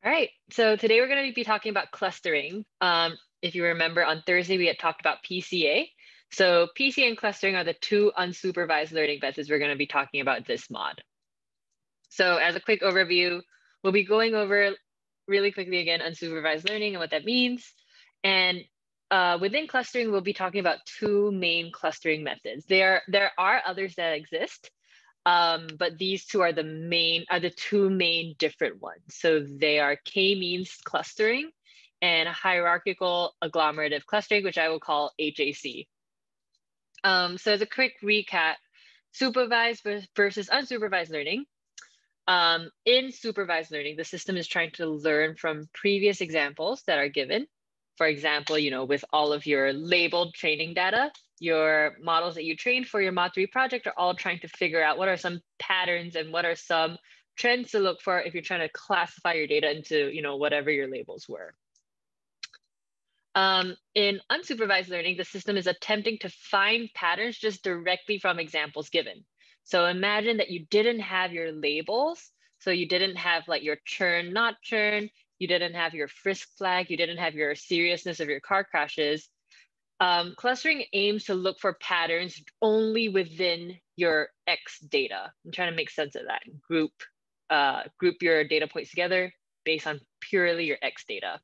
All right, so today we're going to be talking about clustering. If you remember, on Thursday, we had talked about PCA. So PCA and clustering are the two unsupervised learning methods we're going to be talking about this mod. So as a quick overview, we'll be going over really quickly again unsupervised learning and what that means. And within clustering, we'll be talking about two main clustering methods. There are others that exist, but these two are the two main different ones. So they are k-means clustering and hierarchical agglomerative clustering, which I will call HAC. So as a quick recap, supervised versus unsupervised learning. In supervised learning, the system is trying to learn from previous examples that are given. For example, with all of your labeled training data, your models that you trained for your Mod 3 project are all trying to figure out what are some patterns and what are some trends to look for if you're trying to classify your data into whatever your labels were. In unsupervised learning, the system is attempting to find patterns just directly from examples given. So imagine that you didn't have your labels. So you didn't have like your churn, not churn. You didn't have your frisk flag. You didn't have your seriousness of your car crashes. Clustering aims to look for patterns only within your X data. I'm trying to make sense of that. Group your data points together based on purely your X data.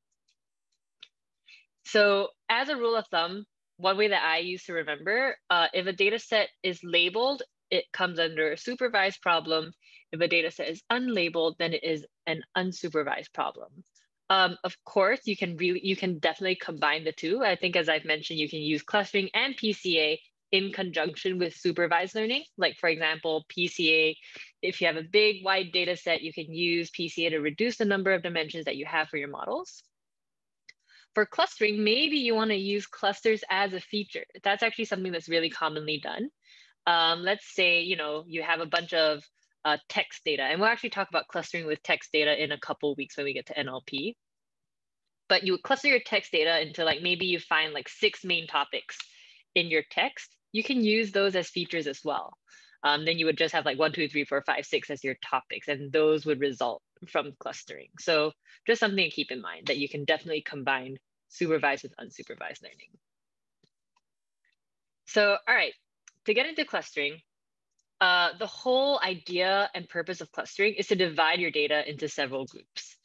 So as a rule of thumb, one way that I use to remember, if a data set is labeled, it comes under a supervised problem. If a data set is unlabeled, then it is an unsupervised problem. Of course, you can definitely combine the two. I think, as I've mentioned, you can use clustering and PCA in conjunction with supervised learning. Like, for example, PCA, if you have a big, wide data set, you can use PCA to reduce the number of dimensions that you have for your models. For clustering, maybe you want to use clusters as a feature. That's actually something that's really commonly done. Let's say, you have a bunch of text data, and we'll actually talk about clustering with text data in a couple of weeks when we get to NLP. But you would cluster your text data into maybe you find 6 main topics in your text. You can use those as features as well. Then you would just have 1, 2, 3, 4, 5, 6 as your topics, and those would result from clustering. So just something to keep in mind, that you can definitely combine supervised with unsupervised learning. So, all right, to get into clustering, the whole idea and purpose of clustering is to divide your data into several groups.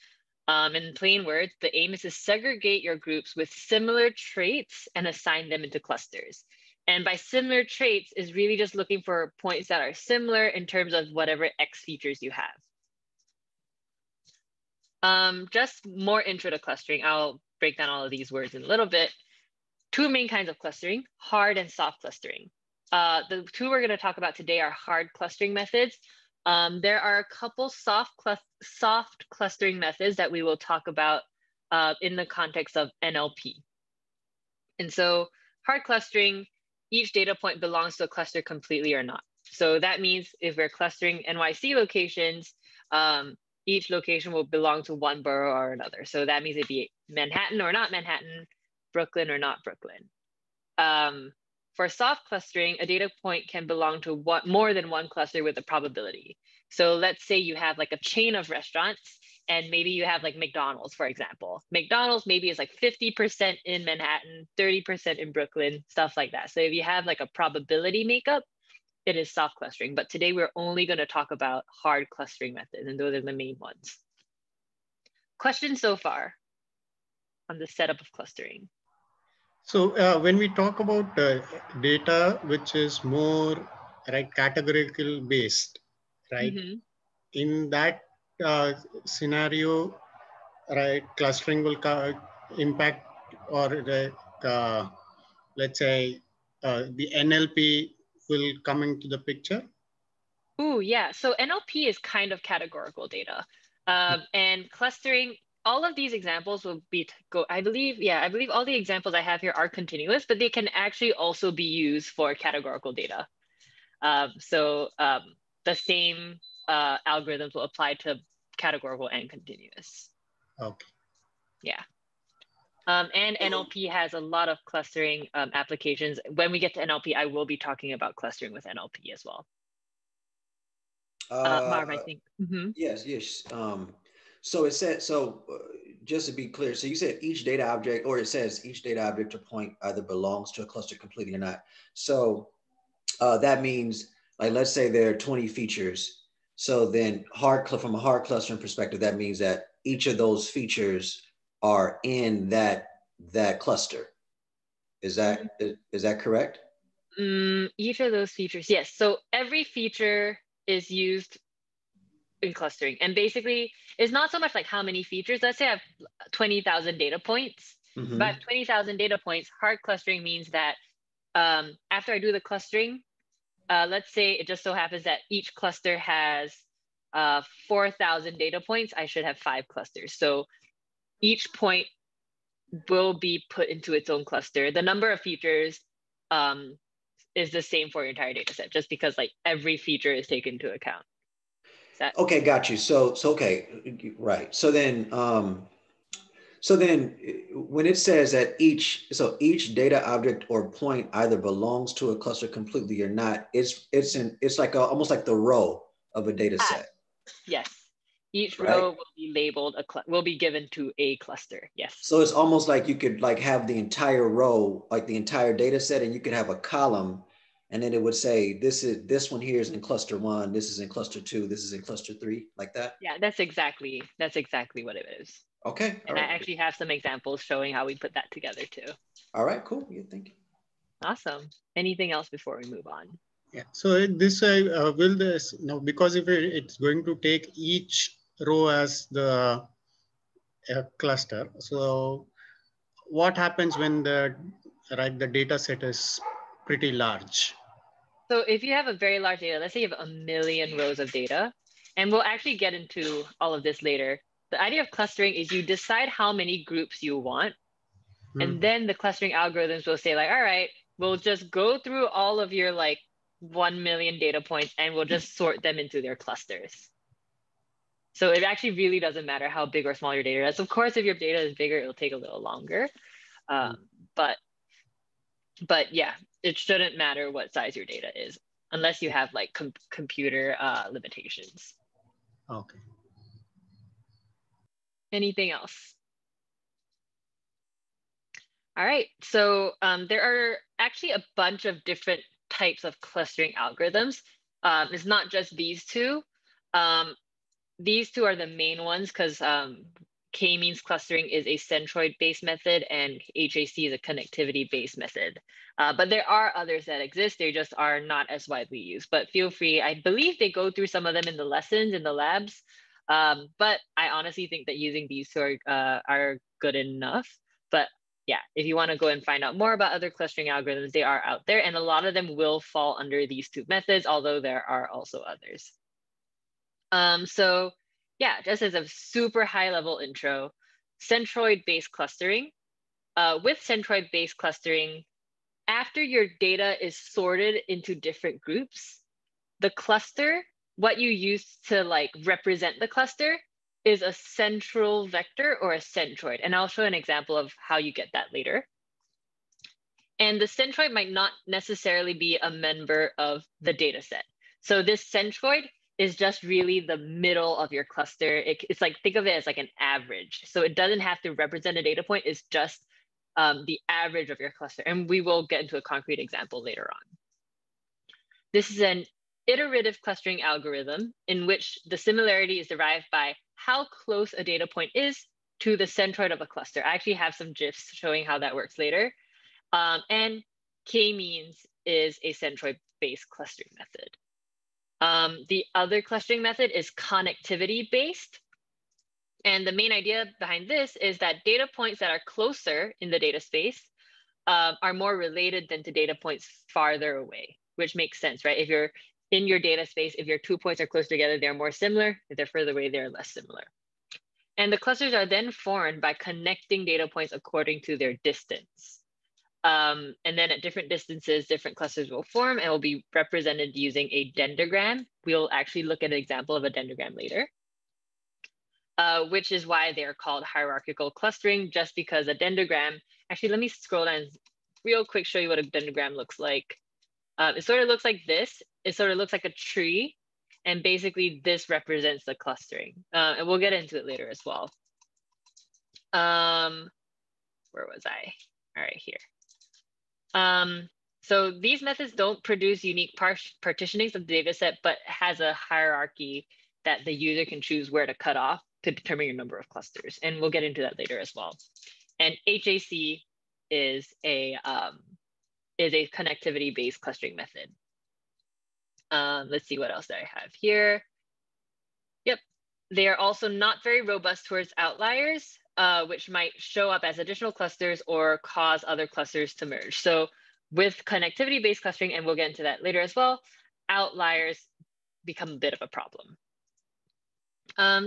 In plain words, the aim is to segregate your groups with similar traits and assign them into clusters. And by similar traits is really just looking for points that are similar in terms of whatever X features you have. Just more intro to clustering. I'll break down all of these words in a little bit. Two main kinds of clustering, hard and soft clustering. The two we're going to talk about today are hard clustering methods. There are a couple soft clustering methods that we will talk about in the context of NLP. And so hard clustering, each data point belongs to a cluster completely or not. So that means if we're clustering NYC locations, each location will belong to one borough or another. So that means it'd be Manhattan or not Manhattan, Brooklyn or not Brooklyn. For soft clustering, a data point can belong to more than one cluster with a probability. So let's say you have a chain of restaurants, and maybe you have McDonald's, for example. McDonald's maybe is 50% in Manhattan, 30% in Brooklyn, stuff like that. So if you have a probability makeup, it is soft clustering. But today we're only going to talk about hard clustering methods, and those are the main ones. Questions so far on the setup of clustering? So when we talk about data, which is more categorical based, right? Mm-hmm. In that scenario, clustering will impact, or let's say the NLP will come into the picture. Ooh, yeah. So NLP is kind of categorical data, and clustering. All of these examples will be I believe all the examples I have here are continuous, but they can actually also be used for categorical data. So the same algorithms will apply to categorical and continuous. Okay. Yeah. And NLP has a lot of clustering applications. When we get to NLP, I will be talking about clustering with NLP as well. Marv, I think. Mm-hmm. Yes. So it said, so just to be clear, so you said each data object, or it says each data object or point either belongs to a cluster completely or not. So that means, like, let's say there are 20 features. So then from a hard clustering perspective, that means that each of those features are in that cluster. Is that correct? Each of those features, yes. So every feature is used in clustering. And basically, it's not so much like how many features. Let's say I have 20,000 data points. Mm-hmm. If I have 20,000 data points, hard clustering means that after I do the clustering, let's say it just so happens that each cluster has 4,000 data points, I should have 5 clusters. So each point will be put into its own cluster. The number of features is the same for your entire data set, just because like every feature is taken into account. Okay, got you. So okay, right. So then when it says that each data object or point either belongs to a cluster completely or not, it's like almost like the row of a data set. Yes. Each right? row will be labeled will be given to a cluster. Yes. So it's almost like you could like have the entire row, like the entire data set, and you could have a column, and then it would say this one here is in cluster 1, this is in cluster 2, this is in cluster 3, like that. Yeah, that's exactly what it is. Okay. And I actually have some examples showing how we put that together too. All right, cool. Yeah, thank you. Awesome. Anything else before we move on? Yeah. So this will this now, because if it's going to take each row as the cluster. So what happens when the data set is pretty large? So if you have a very large data, let's say you have 1 million rows of data, and we'll actually get into all of this later. The idea of clustering is you decide how many groups you want, and then the clustering algorithms will say like, all right, we'll just go through all of your like 1 million data points and we'll just sort them into their clusters. So it actually really doesn't matter how big or small your data is. Of course, if your data is bigger, it'll take a little longer. But yeah, it shouldn't matter what size your data is unless you have like computer limitations. Okay. Anything else? All right, so there are actually a bunch of different types of clustering algorithms. It's not just these two. These two are the main ones because K-means clustering is a centroid-based method and HAC is a connectivity-based method. But there are others that exist. They just are not as widely used. But feel free, I believe they go through some of them in the lessons, in the labs. But I honestly think that using these two are good enough. But yeah, if you want to go and find out more about other clustering algorithms, they are out there. And a lot of them will fall under these two methods, although there are also others. So yeah, just as a super high level intro, centroid-based clustering. With centroid-based clustering, after your data is sorted into different groups, the cluster, what you use to like represent the cluster is a central vector or a centroid. And I'll show an example of how you get that later. And the centroid might not necessarily be a member of the data set. So this centroid is just really the middle of your cluster. It's like, think of it as like an average. So it doesn't have to represent a data point. It's just the average of your cluster. And we will get into a concrete example later on. This is an iterative clustering algorithm in which the similarity is derived by how close a data point is to the centroid of a cluster. I actually have some GIFs showing how that works later. And K-means is a centroid-based clustering method. The other clustering method is connectivity-based. And the main idea behind this is that data points that are closer in the data space are more related than to data points farther away, which makes sense, right? If you're in your data space, if your 2 points are close together, they're more similar. If they're further away, they're less similar. And the clusters are then formed by connecting data points according to their distance. And then at different distances, different clusters will form and will be represented using a dendrogram. We'll actually look at an example of a dendrogram later, which is why they're called hierarchical clustering, just because a dendrogram, actually, let me scroll down real quick, show you what a dendrogram looks like. It sort of looks like this. It sort of looks like a tree. And basically this represents the clustering. And we'll get into it later as well. Where was I? All right, here. So these methods don't produce unique partitionings of the data set, but has a hierarchy that the user can choose where to cut off to determine your number of clusters. And we'll get into that later as well. And HAC is a connectivity-based clustering method. Let's see what else I have here. Yep, they are also not very robust towards outliers, which might show up as additional clusters or cause other clusters to merge. So with connectivity-based clustering, and we'll get into that later as well, outliers become a bit of a problem.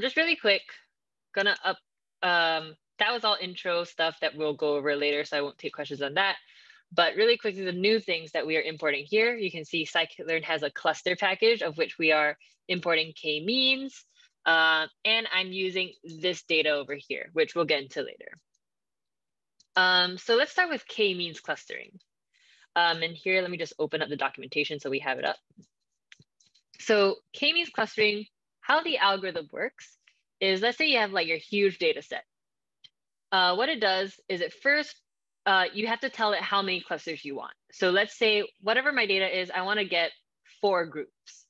Just really quick, that was all intro stuff that we'll go over later, so I won't take questions on that. But really quickly, the new things that we are importing here, you can see scikit-learn has a cluster package of which we are importing k-means, and I'm using this data over here, which we'll get into later. So let's start with k-means clustering. And here, let me just open up the documentation so we have it up. So k-means clustering, how the algorithm works is, let's say you have like your huge data set. What it does is at first, you have to tell it how many clusters you want. So let's say whatever my data is, I want to get 4 groups.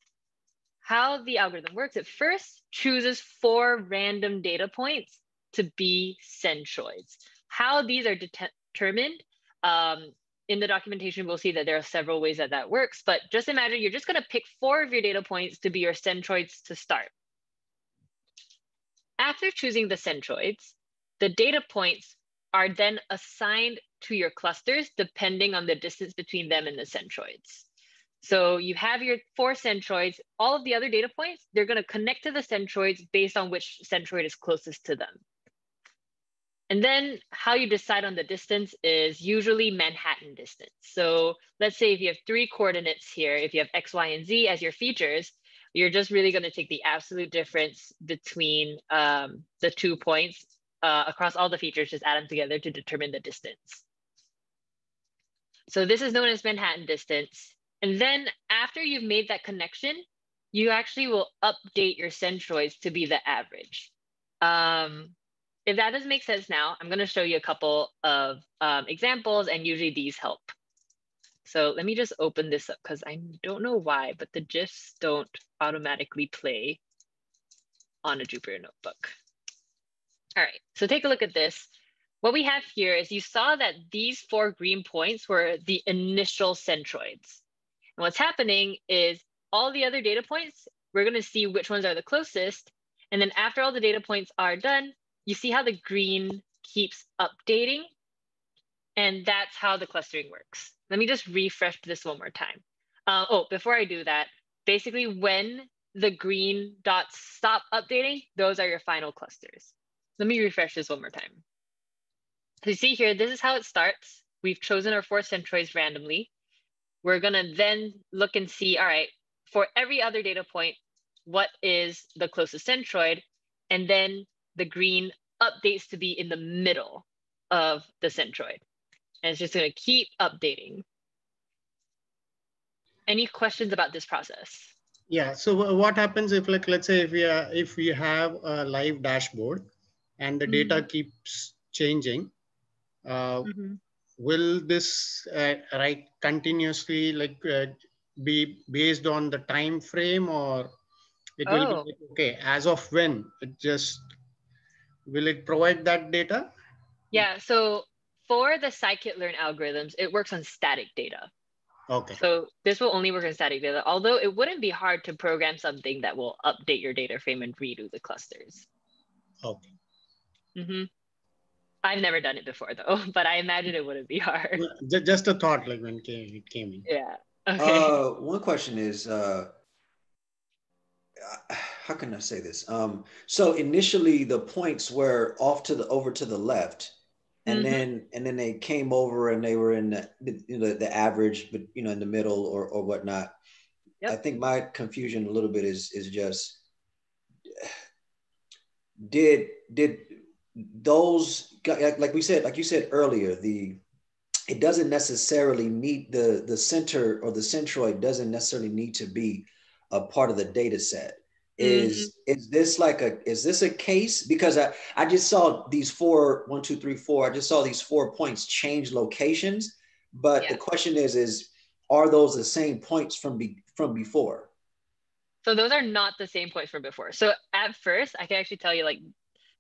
How the algorithm works, it first chooses 4 random data points to be centroids. How these are determined, in the documentation, we'll see that there are several ways that that works, but just imagine you're just going to pick 4 of your data points to be your centroids to start. After choosing the centroids, the data points are then assigned to your clusters depending on the distance between them and the centroids. So you have your 4 centroids, all of the other data points, they're going to connect to the centroids based on which centroid is closest to them. And then how you decide on the distance is usually Manhattan distance. So let's say if you have 3 coordinates here, if you have X, Y, and Z as your features, you're just really going to take the absolute difference between the 2 points across all the features, just add them together to determine the distance. So this is known as Manhattan distance. And then after you've made that connection, you actually will update your centroids to be the average. If that doesn't make sense now, I'm going to show you a couple of examples, and usually these help. So let me just open this up because I don't know why, but the GIFs don't automatically play on a Jupyter notebook. All right, so take a look at this. What we have here is you saw that these 4 green points were the initial centroids. And what's happening is all the other data points, we're going to see which ones are the closest. And then after all the data points are done, you see how the green keeps updating. And that's how the clustering works. Let me just refresh this one more time. Oh, before I do that, basically when the green dots stop updating, those are your final clusters. Let me refresh this one more time. So you see here, this is how it starts. We've chosen our 4 centroids randomly. We're gonna then look and see, all right, for every other data point, what is the closest centroid? And then the green updates to be in the middle of the centroid. And it's just gonna keep updating. Any questions about this process? Yeah, so what happens if, like, let's say if we have a live dashboard and the data keeps changing, will this continuously be based on the time frame, or it will be like, okay, as of when it just, will it provide that data? Yeah, so for the scikit-learn algorithms, it works on static data. Okay. So this will only work on static data, although it wouldn't be hard to program something that will update your data frame and redo the clusters. Okay. I've never done it before though, but I imagine it wouldn't be hard. Just a thought, like when it came in. Yeah. Okay. One question is, how can I say this? So initially the points were off to over to the left, and then they came over and they were in the average, but in the middle or whatnot. Yep. I think my confusion a little bit is just, did those, like you said earlier, it doesn't necessarily need the center, or the centroid doesn't necessarily need to be a part of the data set. Is this like is this a case? Because I just saw these 4, 1, 2, 3, 4. I just saw these 4 points change locations. But the question is are those the same points from before? So those are not the same points from before. So at first, I can actually tell you like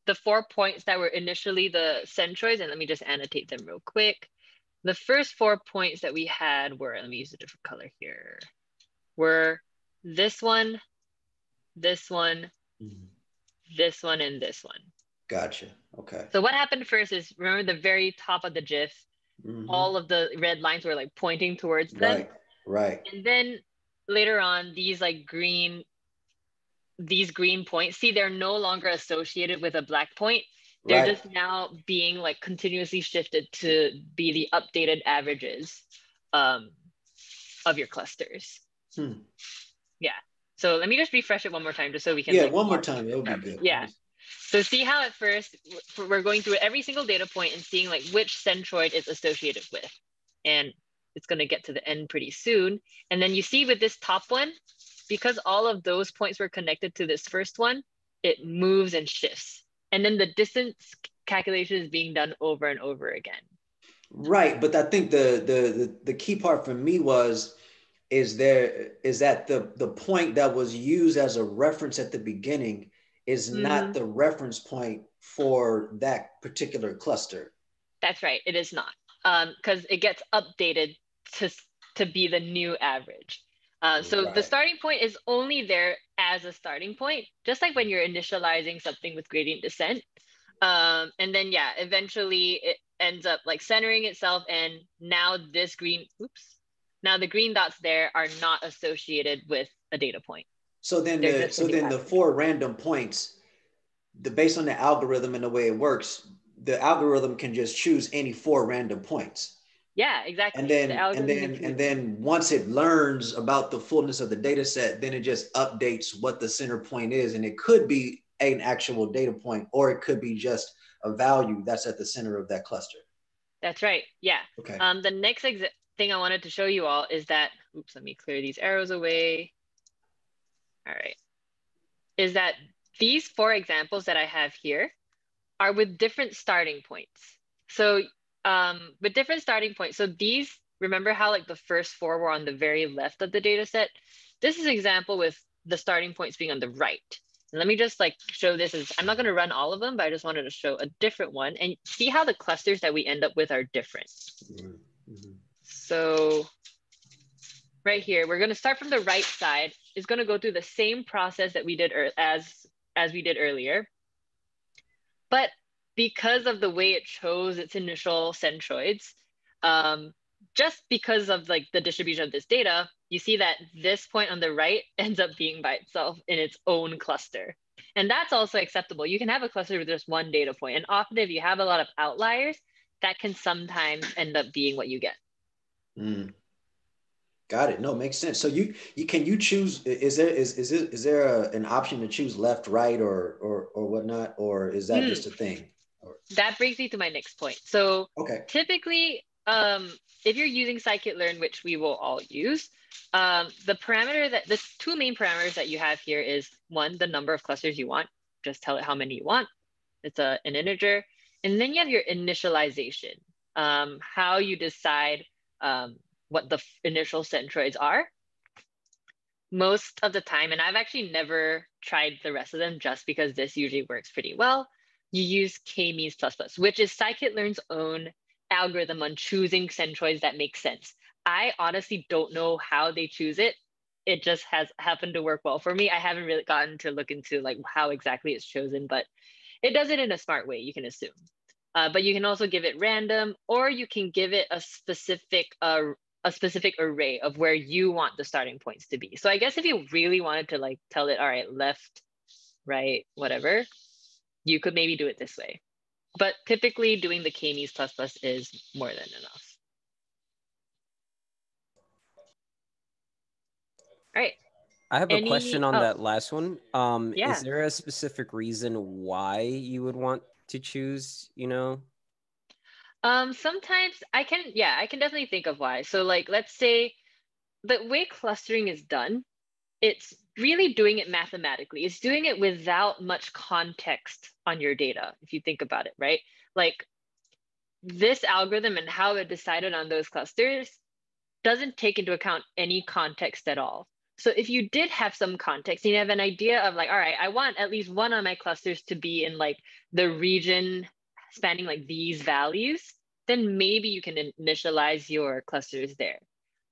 the 4 points that were initially the centroids, and let me just annotate them real quick. The first 4 points that we had were, let me use a different color here, were this one, this one, this one, and this one. Gotcha. Okay. So what happened first is, remember the very top of the GIF, all of the red lines were like pointing towards them. Right. And then later on, these like green points, see, they're no longer associated with a black point. They're just now being like continuously shifted to be the updated averages of your clusters. Yeah. So let me just refresh it one more time just so we can. Yeah, one more time. It'll be good. Yeah. So see how at first we're going through every single data point and seeing like which centroid is associated with. And it's going to get to the end pretty soon. And then you see with this top one, because all of those points were connected to this first one, it moves and shifts. And then the distance calculation is being done over and over again. Right. But I think the key part for me is that the point that was used as a reference at the beginning is not the reference point for that particular cluster. That's right. It is not, because it gets updated to be the new average. So the starting point is only there as a starting point, just like when you're initializing something with gradient descent. And then, yeah, eventually it ends up like centering itself. And now this now the green dots there are not associated with a data point. So then the 4 random points, based on the algorithm and the way it works, the algorithm can just choose any 4 random points. Yeah, exactly. And then once it learns about the fullness of the data set, then it just updates what the center point is. And it could be an actual data point, or it could be just a value that's at the center of that cluster. That's right. Yeah. Okay. The next thing I wanted to show you all is that, let me clear these arrows away. All right. Is that these 4 examples that I have here are with different starting points. So with different starting points. So these, remember how like the first 4 were on the very left of the data set? This is an example with the starting points being on the right. And let me just like show this as, I'm not going to run all of them, but I just wanted to show a different one and see how the clusters that we end up with are different. So right here, we're going to start from the right side. It's going to go through the same process that we did as we did earlier. But because of the way it chose its initial centroids, just because of like the distribution of this data, you see that this point on the right ends up being by itself in its own cluster. And that's also acceptable. You can have a cluster with just one data point. And often if you have a lot of outliers, that can sometimes end up being what you get. Got it. No, makes sense. So can you choose, is there an option to choose left, right, or whatnot, or is that just a thing? That brings me to my next point. So typically, if you're using scikit-learn, which we will all use, the 2 main parameters that you have here is 1, the number of clusters you want. Just tell it how many you want. It's an integer. And then you have your initialization, how you decide what the initial centroids are. Most of the time, and I've actually never tried the rest of them just because this usually works pretty well, you use k-means++, which is scikit-learn's own algorithm on choosing centroids that make sense. I honestly don't know how they choose it. It just has happened to work well for me. I haven't really gotten to look into like how exactly it's chosen, but it does it in a smart way, you can assume. But you can also give it random, or you can give it a specific array of where you want the starting points to be. So I guess if you really wanted to like tell it, all right, left, right, whatever, you could maybe do it this way. But typically doing the k-means++ is more than enough. All right. I have a question on that last one. Yeah. Is there a specific reason why you would want to choose, Sometimes I can definitely think of why. So like, let's say the way clustering is done it's really doing it mathematically. It's doing it without much context on your data, if you think about it, right? Like this algorithm and how it decided on those clusters doesn't take into account any context at all. So if you did have some context, you have an idea of like, all right, I want at least one of my clusters to be in like the region spanning like these values, then maybe you can initialize your clusters there.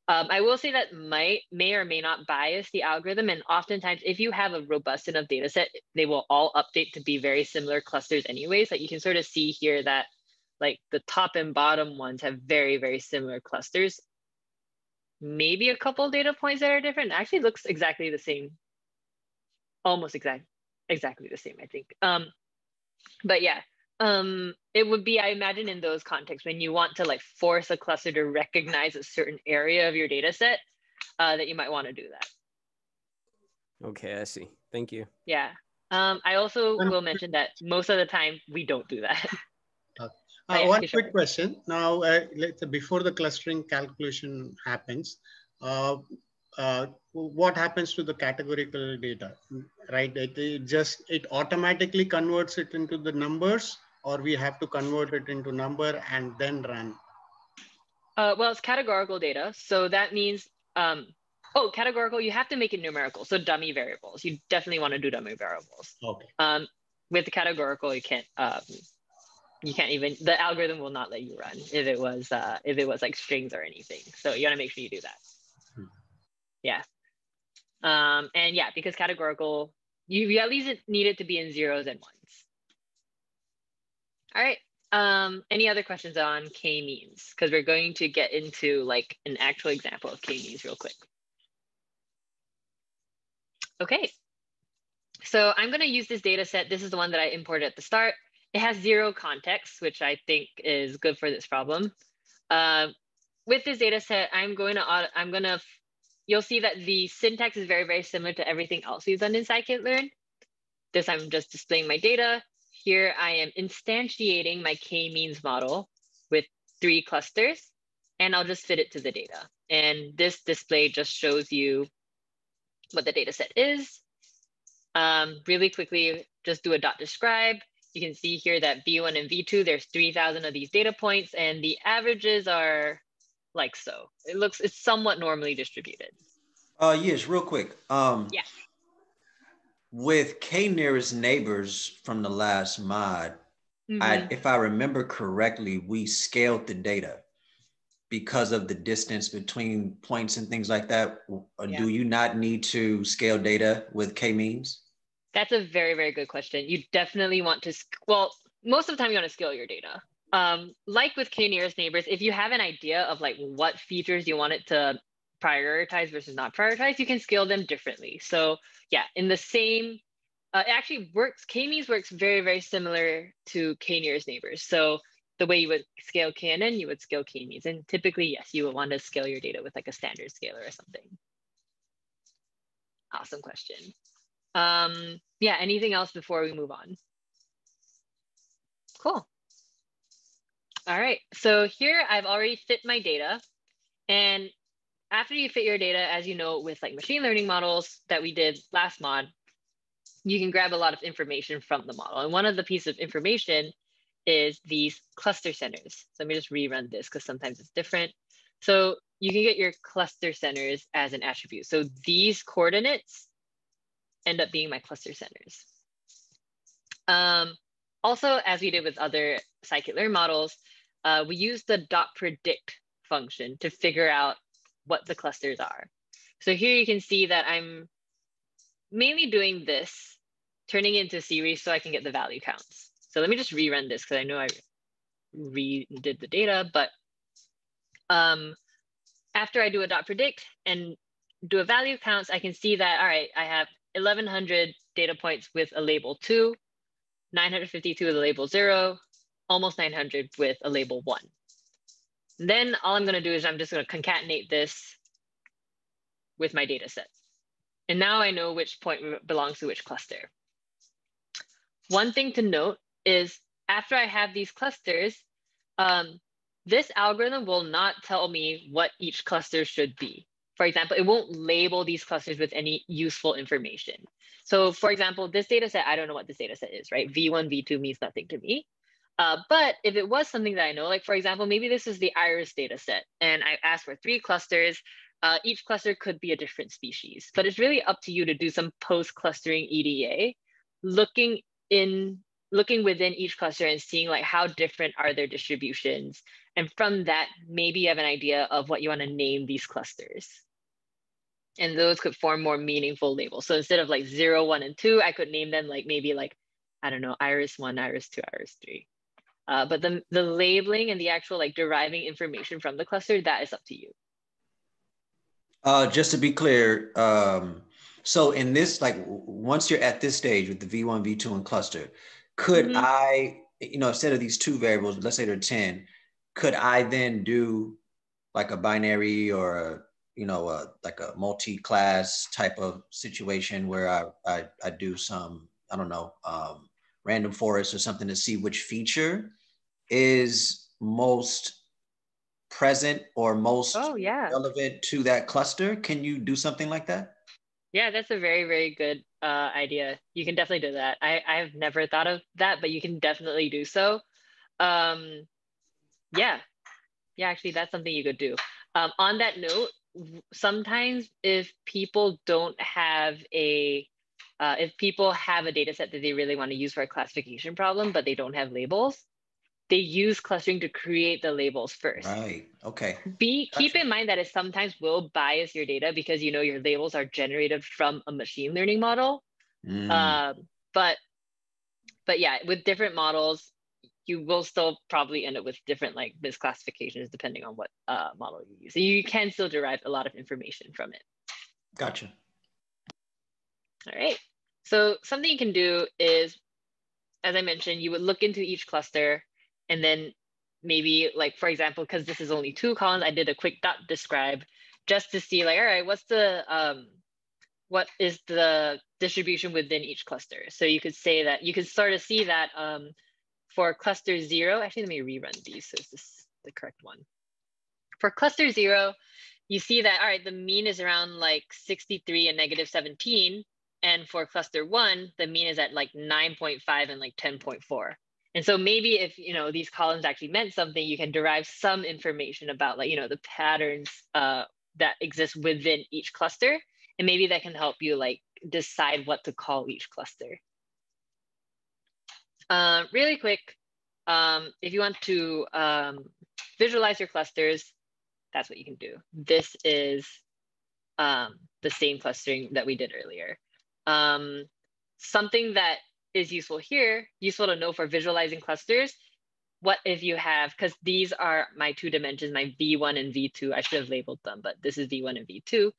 I will say that may or may not bias the algorithm. And oftentimes, if you have a robust enough data set, they will all update to be very similar clusters anyways. Like you can sort of see here that like the top and bottom ones have very, very similar clusters. Maybe a couple data points that are different. It actually looks exactly the same. Almost exactly the same, I think. But yeah, it would be, I imagine in those contexts, when you want to like force a cluster to recognize a certain area of your data set, that you might want to do that. Okay, I see. Thank you. Yeah. I also will mention that most of the time we don't do that. Yeah, one quick question. Now, let's say before the clustering calculation happens, what happens to the categorical data, right? It automatically converts it into the numbers, or we have to convert it into number and then run? Well, it's categorical data. So that means, categorical, you have to make it numerical. So dummy variables, you definitely want to do dummy variables. Okay. With the categorical, you can't even, the algorithm will not let you run if it was like strings or anything. So you gotta make sure you do that. Yeah. And yeah, because categorical, you at least need it to be in zeros and ones. All right. Any other questions on k-means? Because we're going to get into like an actual example of k-means real quick. Okay. So I'm going to use this data set. This is the one that I imported at the start. It has zero context, which I think is good for this problem. With this data set, you'll see that the syntax is very, very similar to everything else we've done in scikit-learn. This I'm just displaying my data. Here I am instantiating my k-means model with 3 clusters, and I'll just fit it to the data. And this display just shows you what the data set is. Really quickly, just do a dot describe. You can see here that V1 and V2, there's 3,000 of these data points, and the averages are like so. It's somewhat normally distributed. Yes, real quick. Yeah. With k nearest neighbors from the last mod, if I remember correctly, we scaled the data because of the distance between points and things like that. Yeah. Do you not need to scale data with k-means? That's a very, very good question. You definitely want to, well, most of the time you want to scale your data. Like with k nearest neighbors, if you have an idea of like what features you want it to prioritize versus not prioritize, you can scale them differently. So yeah, in the same, it actually works, k-means works very, very similar to k nearest neighbors. So the way you would scale KNN, you would scale k-means. And typically, yes, you would want to scale your data with like a standard scaler or something. Awesome question. Yeah, anything else before we move on? Cool. All right, so here I've already fit my data. And after you fit your data, as you know, with like machine learning models that we did last mod, you can grab a lot of information from the model. And one of the pieces of information is these cluster centers. So let me just rerun this because sometimes it's different. So you can get your cluster centers as an attribute. So these coordinates end up being my cluster centers. Also, as we did with other scikit-learn models, we use the .predict function to figure out what the clusters are. So here you can see that I'm mainly doing this, turning it into a series so I can get the value counts. So let me just rerun this because I know I redid the data, but after I do a .predict and do a value counts, I can see that, all right, I have 1,100 data points with a label 2, 952 with a label 0, almost 900 with a label 1. And then all I'm going to do is I'm just going to concatenate this with my data set. And now I know which point belongs to which cluster. One thing to note is after I have these clusters, this algorithm will not tell me what each cluster should be. For example, it won't label these clusters with any useful information. So for example, this data set, I don't know what this data set is, right? V1, V2 means nothing to me. But if it was something that I know, like for example, maybe this is the iris data set and I asked for 3 clusters. Each cluster could be a different species, but it's really up to you to do some post-clustering EDA, looking within each cluster and seeing like how different are their distributions. And from that, maybe you have an idea of what you want to name these clusters. And those could form more meaningful labels. So instead of like 0, 1, and 2, I could name them like maybe like, I don't know, iris 1, iris 2, iris 3. But the labeling and the actual like deriving information from the cluster, that is up to you. Just to be clear, so in this, like once you're at this stage with the V1, V2 and cluster, could I, instead of these 2 variables, let's say they're 10, could I then do like a binary or a, like a multi-class type of situation where I do some, I don't know, random forest or something to see which feature is most present or most relevant to that cluster? Can you do something like that? Yeah, that's a very, very good idea. You can definitely do that. I've never thought of that, but you can definitely do so. Yeah, actually, that's something you could do. On that note, sometimes if people don't have if people have a data set that they really want to use for a classification problem, but they don't have labels, they use clustering to create the labels first. Right. Okay. Keep in mind that it sometimes will bias your data because your labels are generated from a machine learning model. But yeah, with different models, you will still probably end up with different like misclassifications depending on what model you use. So you can still derive a lot of information from it. Gotcha. All right. So something you can do is, as I mentioned, you would look into each cluster and then maybe like, for example, because this is only 2 columns, I did a quick dot describe just to see like, all right, what is the distribution within each cluster? So you could say that, you could sort of see that for cluster 0, actually, let me rerun these. So is this the correct one? For cluster 0, you see that, all right, the mean is around like 63 and -17. And for cluster 1, the mean is at like 9.5 and like 10.4. And so maybe if, these columns actually meant something, you can derive some information about like, the patterns that exist within each cluster. And maybe that can help you like decide what to call each cluster. Really quick, if you want to visualize your clusters, that's what you can do. This is the same clustering that we did earlier. Something that is useful here, useful to know for visualizing clusters, what if you have, because these are my 2 dimensions, my V1 and V2, I should have labeled them, but this is V1 and V2.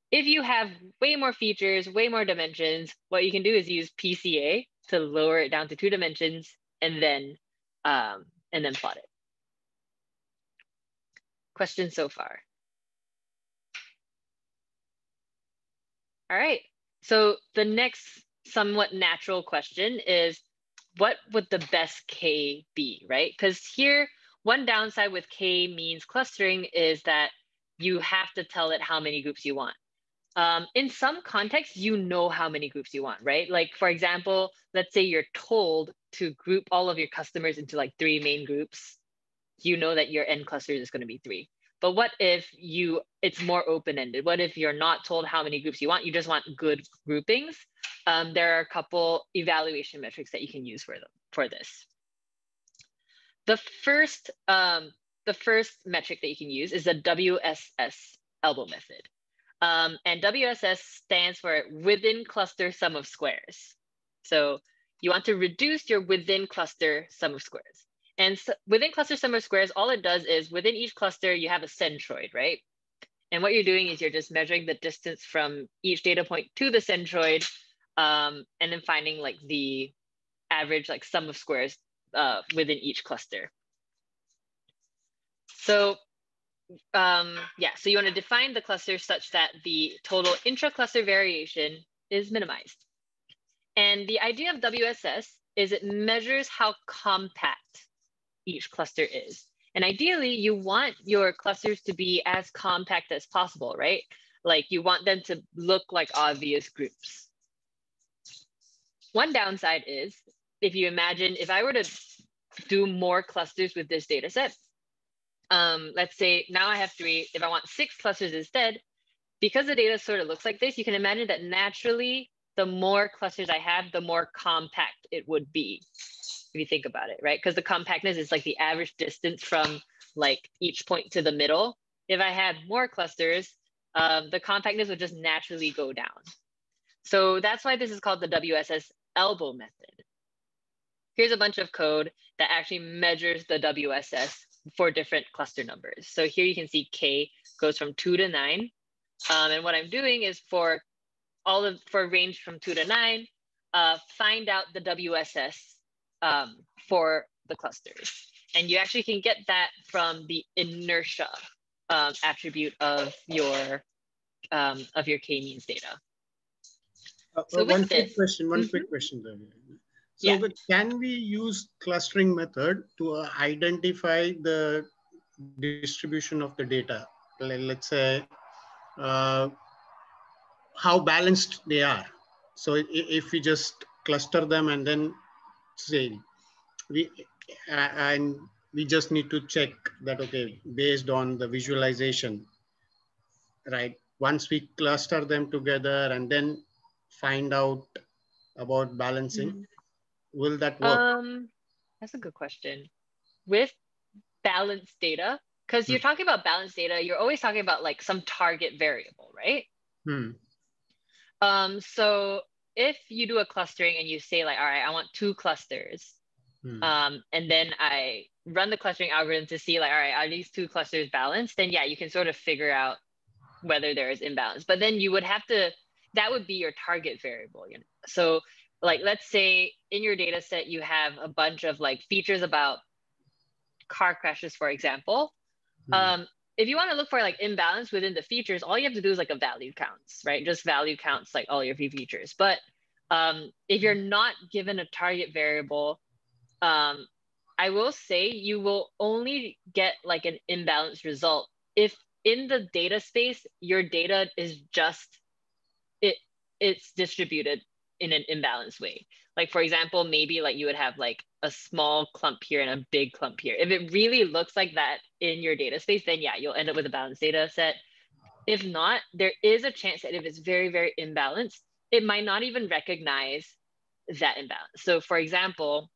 If you have way more features, way more dimensions, what you can do is use PCA to lower it down to 2 dimensions and then plot it. Questions so far? All right. So the next somewhat natural question is, what would the best K be, right? Because here, one downside with K-means clustering is that you have to tell it how many groups you want. In some contexts, you know how many groups you want, right? Like, for example, let's say you're told to group all of your customers into like 3 main groups. You know that your end cluster is going to be 3. But what if it's more open-ended? What if you're not told how many groups you want? You just want good groupings. There are a couple evaluation metrics that you can use for this. The first metric that you can use is the Wss Elbow Method. And WSS stands for within cluster sum of squares. So you want to reduce your within cluster sum of squares. And so within cluster sum of squares, all it does is within each cluster, you have a centroid, right? And what you're doing is you're just measuring the distance from each data point to the centroid, and then finding like the average like sum of squares within each cluster. So so you want to define the cluster such that the total intra-cluster variation is minimized. And the idea of WSS is it measures how compact each cluster is. And ideally, you want your clusters to be as compact as possible, right? Like you want them to look like obvious groups. One downside is, if you imagine, if I were to do more clusters with this data set, let's say now I have 3, if I want 6 clusters instead, because the data sort of looks like this, you can imagine that naturally, the more clusters I have, the more compact it would be, if you think about it, right? Because the compactness is like the average distance from like each point to the middle. If I had more clusters, the compactness would just naturally go down. So that's why this is called the Wss Elbow method. Here's a bunch of code that actually measures the WSS for different cluster numbers. So here you can see K goes from 2 to 9. And what I'm doing is for range from 2 to 9, find out the WSS for the clusters. And you actually can get that from the inertia attribute of your k-means data. So one quick question there. So Yeah. but can we use clustering method to identify the distribution of the data? Let's say how balanced they are. So if we just cluster them and then say we just need to check that, okay, based on the visualization, right? Once we cluster them together and then find out about balancing, will that work? That's a good question. With balanced data, because you're talking about balanced data, you're always talking about like some target variable, right? So if you do a clustering and you say like, all right, I want 2 clusters, and then I run the clustering algorithm to see like, all right, are these 2 clusters balanced? Then yeah, you can sort of figure out whether there is imbalance. But then you would have to, that would be your target variable. You know? So like, let's say in your data set, you have a bunch of like features about car crashes, for example. If you want to look for like imbalance within the features, all you have to do is like a value counts, right? Just value counts like all your features. But if you're not given a target variable, I will say you will only get like an imbalanced result if in the data space, your data is just, it's distributed in an imbalanced way. Like for example, maybe like you would have like a small clump here and a big clump here. If it really looks like that in your data space, then yeah, you'll end up with a balanced data set. If not, there is a chance that if it's very, very imbalanced, it might not even recognize that imbalance. So for example,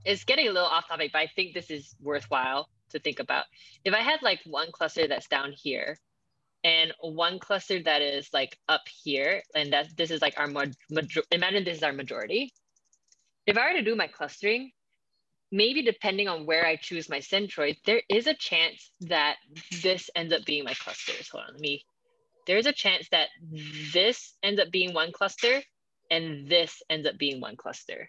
it's getting a little off topic, but I think this is worthwhile to think about. If I had like one cluster that's down here and one cluster that is like up here, and this is like our imagine this is our majority. If I were to do my clustering, maybe depending on where I choose my centroid, there is a chance that this ends up being my clusters. Hold on, there's a chance that this ends up being one cluster and this ends up being one cluster.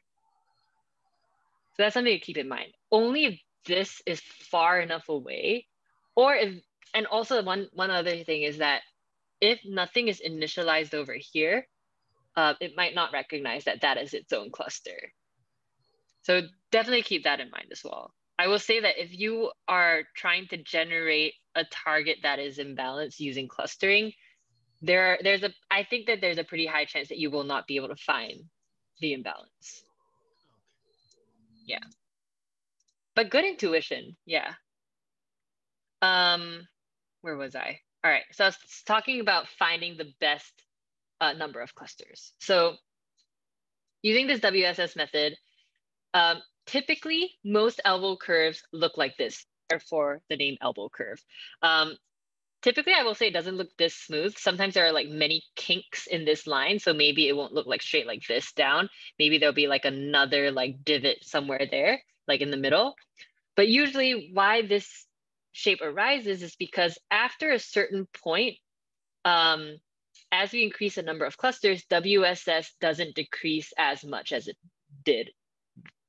So that's something to keep in mind. Only if this is far enough away, or if, and also one other thing is that if nothing is initialized over here, it might not recognize that that is its own cluster. So definitely keep that in mind as well. I will say that if you are trying to generate a target that is imbalanced using clustering, I think that there's a pretty high chance that you will not be able to find the imbalance. Yeah. But good intuition, yeah. Where was I? All right, so I was talking about finding the best number of clusters. So using this WSS method, typically most elbow curves look like this, therefore the name elbow curve. Typically, I will say it doesn't look this smooth. Sometimes there are like many kinks in this line, so maybe it won't look like straight like this down. Maybe there'll be like another like divot somewhere there, like in the middle. But usually why this shape arises is because after a certain point, as we increase the number of clusters, WSS doesn't decrease as much as it did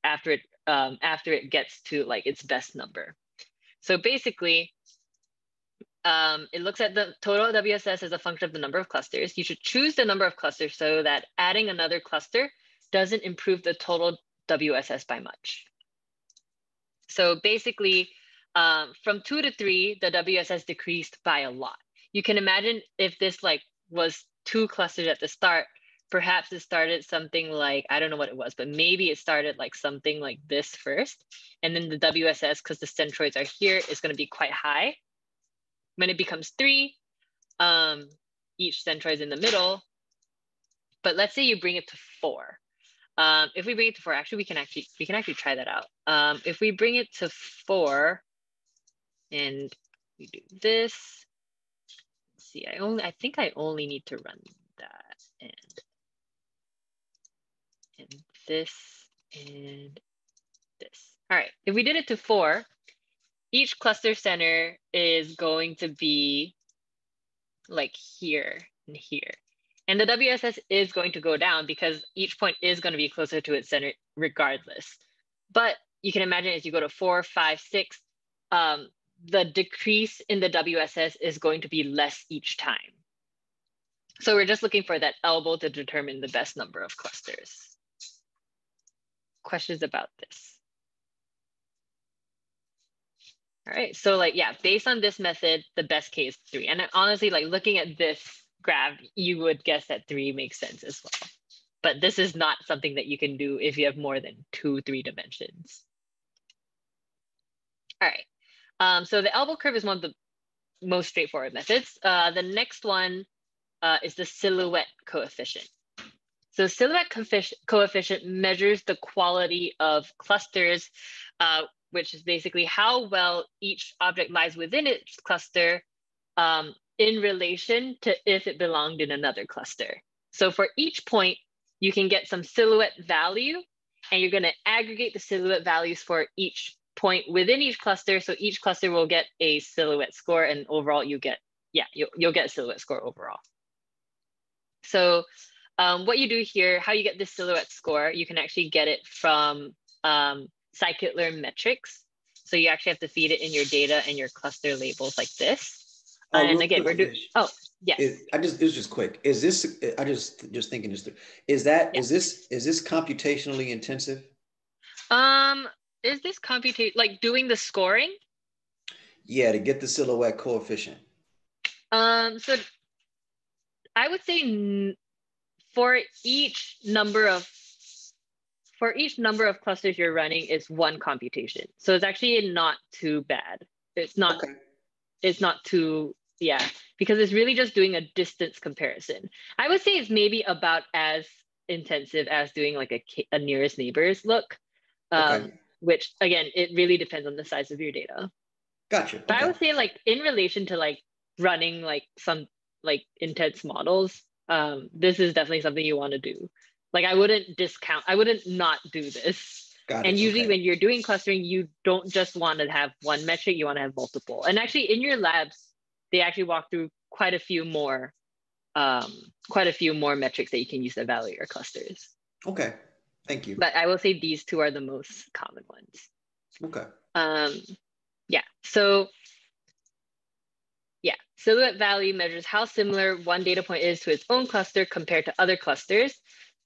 after it gets to like its best number. So basically, it looks at the total WSS as a function of the number of clusters. You should choose the number of clusters so that adding another cluster doesn't improve the total WSS by much. So basically, From 2 to 3, the WSS decreased by a lot. You can imagine if this like was 2 clusters at the start, perhaps it started something like, I don't know what it was, but maybe it started like something like this first. And then the WSS, because the centroids are here, is going to be quite high. When it becomes 3, each centroid is in the middle. But let's say you bring it to 4. If we bring it to 4, actually, we can actually try that out. If we bring it to 4 and we do this, let's see, I think I only need to run that and this and this. All right, if we did it to 4, each cluster center is going to be like here and here. And the WSS is going to go down because each point is going to be closer to its center regardless. But you can imagine as you go to 4, 5, 6, the decrease in the WSS is going to be less each time. So we're just looking for that elbow to determine the best number of clusters. Questions about this? All right, so like, yeah, based on this method, the best case is 3. And honestly, like looking at this graph, you would guess that 3 makes sense as well. But this is not something that you can do if you have more than 2, 3 dimensions. All right, so the elbow curve is one of the most straightforward methods. The next one is the silhouette coefficient. So silhouette coefficient measures the quality of clusters, which is basically how well each object lies within its cluster in relation to if it belonged in another cluster. So for each point, you can get some silhouette value, and you're going to aggregate the silhouette values for each point within each cluster. So each cluster will get a silhouette score, and overall you get, yeah, you'll get a silhouette score overall. So what you do here, how you get this silhouette score, you can actually get it from scikit-learn metrics. So you actually have to feed it in your data and your cluster labels like this. And again, we're doing, oh, yes. It was just quick. Is this, I just thinking this through. Is that, yeah. Is this computationally intensive? Is this like doing the scoring? Yeah, to get the silhouette coefficient. So I would say for each number of clusters you're running is 1 computation. So it's actually not too bad. It's not, okay. It's not too, yeah, because it's really just doing a distance comparison. I would say it's maybe about as intensive as doing like a nearest neighbors look, okay. Which again, it really depends on the size of your data. Gotcha. Okay. But I would say like in relation to like running like some like intense models, this is definitely something you want to do. Like I wouldn't not do this. And usually when you're doing clustering, you don't just want to have 1 metric, you want to have multiple. And actually in your labs, they actually walk through quite a few more metrics that you can use to evaluate your clusters. Okay, thank you. But I will say these 2 are the most common ones. Okay. Yeah, so yeah, silhouette value measures how similar one data point is to its own cluster compared to other clusters.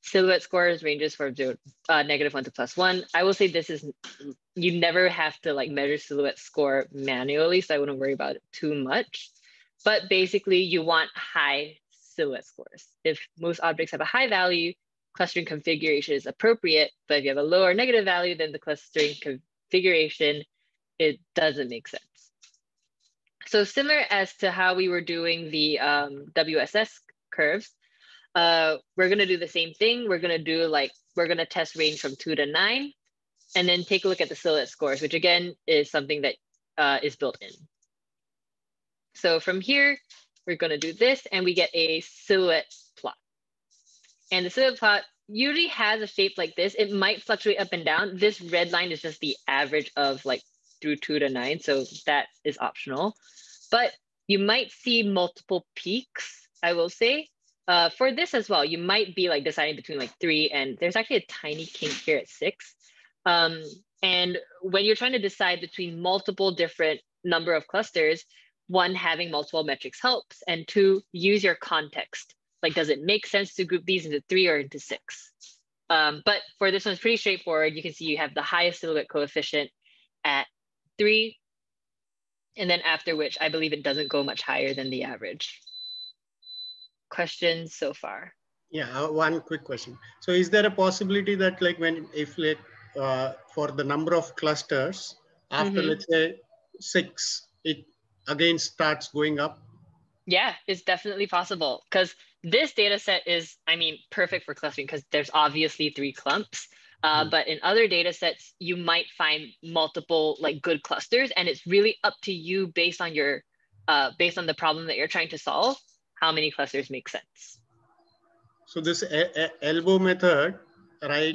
Silhouette scores ranges from -1 to +1. I will say this is, you never have to like measure silhouette score manually, so I wouldn't worry about it too much. But basically you want high silhouette scores. If most objects have a high value, clustering configuration is appropriate, but if you have a low or negative value, then the clustering configuration, it doesn't make sense. So similar as to how we were doing the WSS curves, we're going to do the same thing. We're going to test range from 2 to 9, and then take a look at the silhouette scores, which again is something that is built in. So from here, we're going to do this, and we get a silhouette plot. And the silhouette plot usually has a shape like this. It might fluctuate up and down. This red line is just the average of like through 2 to 9, so that is optional. But you might see multiple peaks, I will say. For this as well, you might be like deciding between like 3 and there's actually a tiny kink here at 6. And when you're trying to decide between multiple different number of clusters, 1, having multiple metrics helps, and 2, use your context. Like, does it make sense to group these into 3 or into 6? But for this one, it's pretty straightforward. You can see you have the highest silhouette coefficient at 3, And then after which, I believe it doesn't go much higher than the average. Questions so far? Yeah, one quick question. So is there a possibility that like for the number of clusters, after let's say 6, it again starts going up? Yeah, it's definitely possible because this data set is, I mean, perfect for clustering because there's obviously 3 clumps. But in other data sets, you might find multiple like good clusters, and it's really up to you based on your based on the problem that you're trying to solve, how many clusters make sense. So this elbow method, right,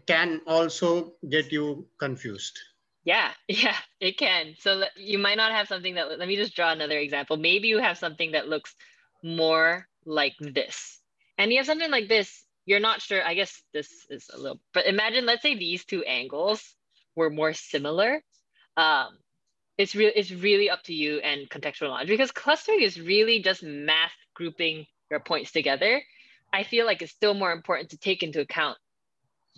can also get you confused. Yeah, it can. So you might not have something that, let me just draw another example. Maybe you have something that looks more like this. And you have something like this, you're not sure, I guess this is a little, but imagine, let's say these 2 angles were more similar. It's really up to you and contextual knowledge, because clustering is really just math grouping your points together. I feel like it's still more important to take into account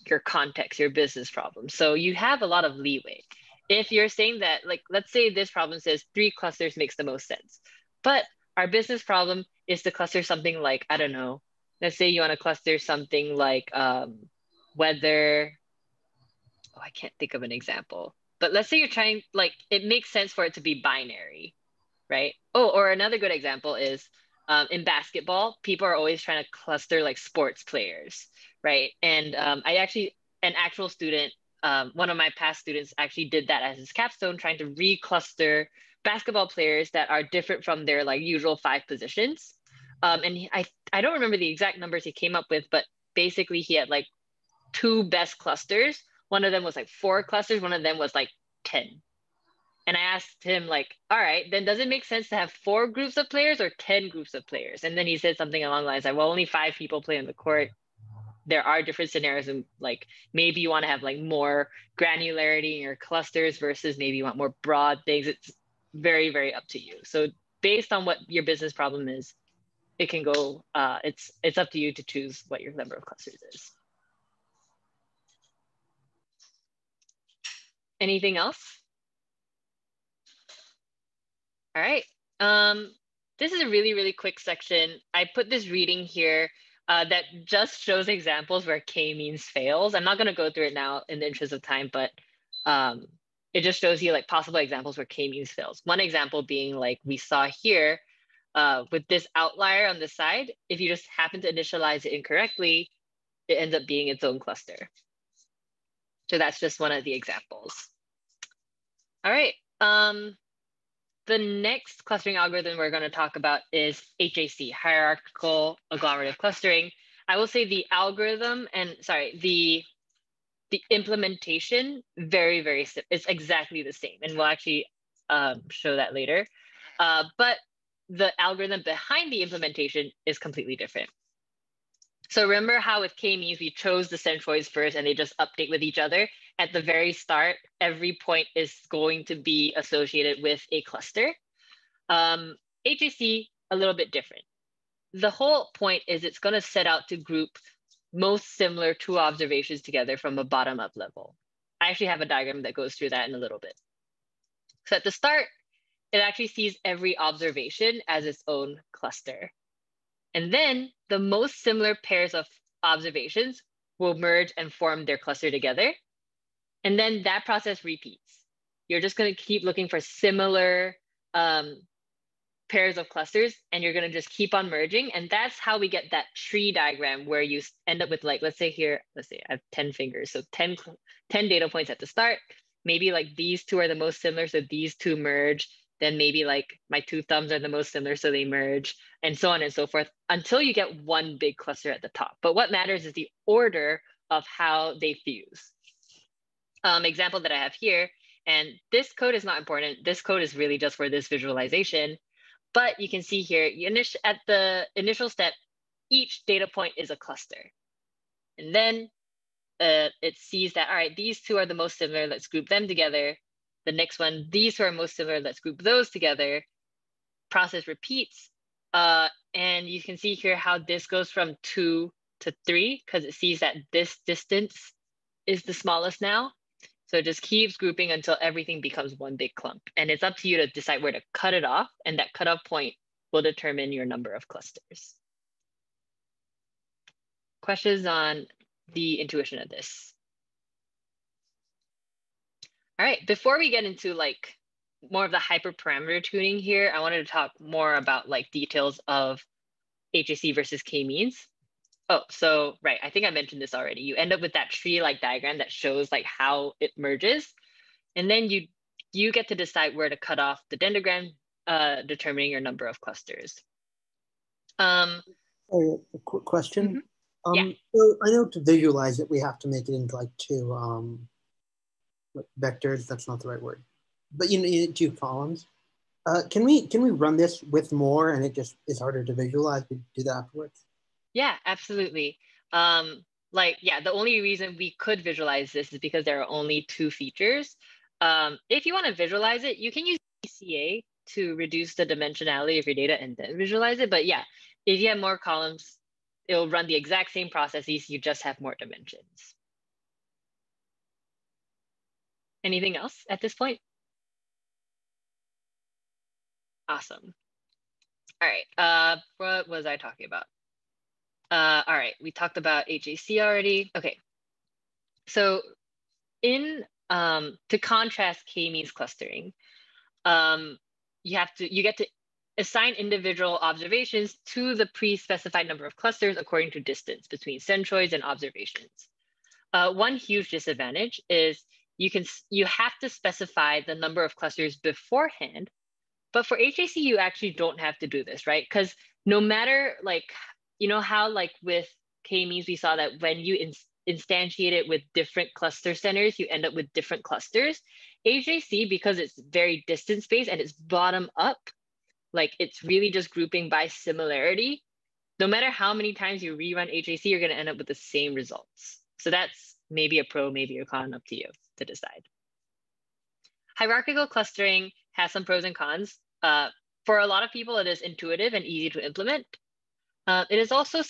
your context, your business problem. So you have a lot of leeway. If you're saying that, like, let's say this problem says 3 clusters makes the most sense, but our business problem is to cluster something like, I don't know, let's say you want to cluster something like whether, oh, I can't think of an example, but let's say you're trying, like, it makes sense for it to be binary, right? Oh, or another good example is in basketball, people are always trying to cluster like sports players, right? And an actual student, one of my past students actually did that as his capstone, trying to recluster basketball players that are different from their like usual 5 positions. I don't remember the exact numbers he came up with, but basically he had like 2 best clusters. One of them was like 4 clusters, one of them was like 10. And I asked him, like, all right, then does it make sense to have 4 groups of players or 10 groups of players? And then he said something along the lines like, well, only 5 people play on the court. There are different scenarios, and like maybe you want to have like more granularity in your clusters versus maybe you want more broad things. It's very, very up to you. So based on what your business problem is, it can go, it's up to you to choose what your number of clusters is. Anything else? All right. This is a really, really quick section. I put this reading here that just shows examples where k-means fails. I'm not going to go through it now in the interest of time, but it just shows you like possible examples where k-means fails. One example being like we saw here with this outlier on the side. If you just happen to initialize it incorrectly, it ends up being its own cluster. So that's just one of the examples. All right. The next clustering algorithm we're going to talk about is HAC, hierarchical agglomerative clustering. I will say the algorithm and the implementation very, very simple. It's exactly the same, and we'll actually show that later. But the algorithm behind the implementation is completely different. So remember how with k-means we chose the centroids first and they just update with each other? At the very start, every point is going to be associated with a cluster. HAC, a little bit different. The whole point is it's going to set out to group most similar 2 observations together from a bottom-up level. I actually have a diagram that goes through that in a little bit. So at the start, it actually sees every observation as its own cluster. And then the most similar pairs of observations will merge and form their cluster together. And then that process repeats. You're just going to keep looking for similar pairs of clusters, and you're going to just keep on merging. And that's how we get that tree diagram where you end up with, like, let's say here, let's say I have 10 fingers. So 10 data points at the start. Maybe like these 2 are the most similar, so these 2 merge. Then maybe like my 2 thumbs are the most similar, so they merge, and so on and so forth, until you get one big cluster at the top. But what matters is the order of how they fuse. Example that I have here, and this code is not important. This code is really just for this visualization. But you can see here, at the initial step, each data point is a cluster. And then it sees that, all right, these 2 are the most similar, let's group them together. The next one, these 2 are most similar, let's group those together. Process repeats. And you can see here how this goes from 2 to 3, because it sees that this distance is the smallest now. So it just keeps grouping until everything becomes one big clump. And it's up to you to decide where to cut it off. And that cutoff point will determine your number of clusters. Questions on the intuition of this? All right, before we get into like more of the hyperparameter tuning here, I wanted to talk more about like details of HAC versus k-means. Oh, so right, I think I mentioned this already. You end up with that tree-like diagram that shows like how it merges. And then you get to decide where to cut off the dendrogram, determining your number of clusters. A quick question. Yeah. So I know to visualize it, we have to make it into like two vectors. That's not the right word, but you know, 2 columns. Can we run this with more, and it just is harder to visualize? We do that afterwards. Yeah, absolutely. Like, yeah, the only reason we could visualize this is because there are only 2 features. If you want to visualize it, you can use CA to reduce the dimensionality of your data and then visualize it. But yeah, if you have more columns, it'll run the exact same processes, you just have more dimensions. Anything else at this point? Awesome. All right, what was I talking about? All right, we talked about HAC already. Okay, so in to contrast k-means clustering, you get to assign individual observations to the pre-specified number of clusters according to distance between centroids and observations. One huge disadvantage is you have to specify the number of clusters beforehand, but for HAC you actually don't have to do this, right? Because no matter like, you know how like with k-means we saw that when you instantiate it with different cluster centers, you end up with different clusters. HAC, because it's very distance-based and it's bottom up, like it's really just grouping by similarity. No matter how many times you rerun HAC, you're going to end up with the same results. So that's maybe a pro, maybe a con, up to you to decide. Hierarchical clustering has some pros and cons. For a lot of people, it is intuitive and easy to implement. It is also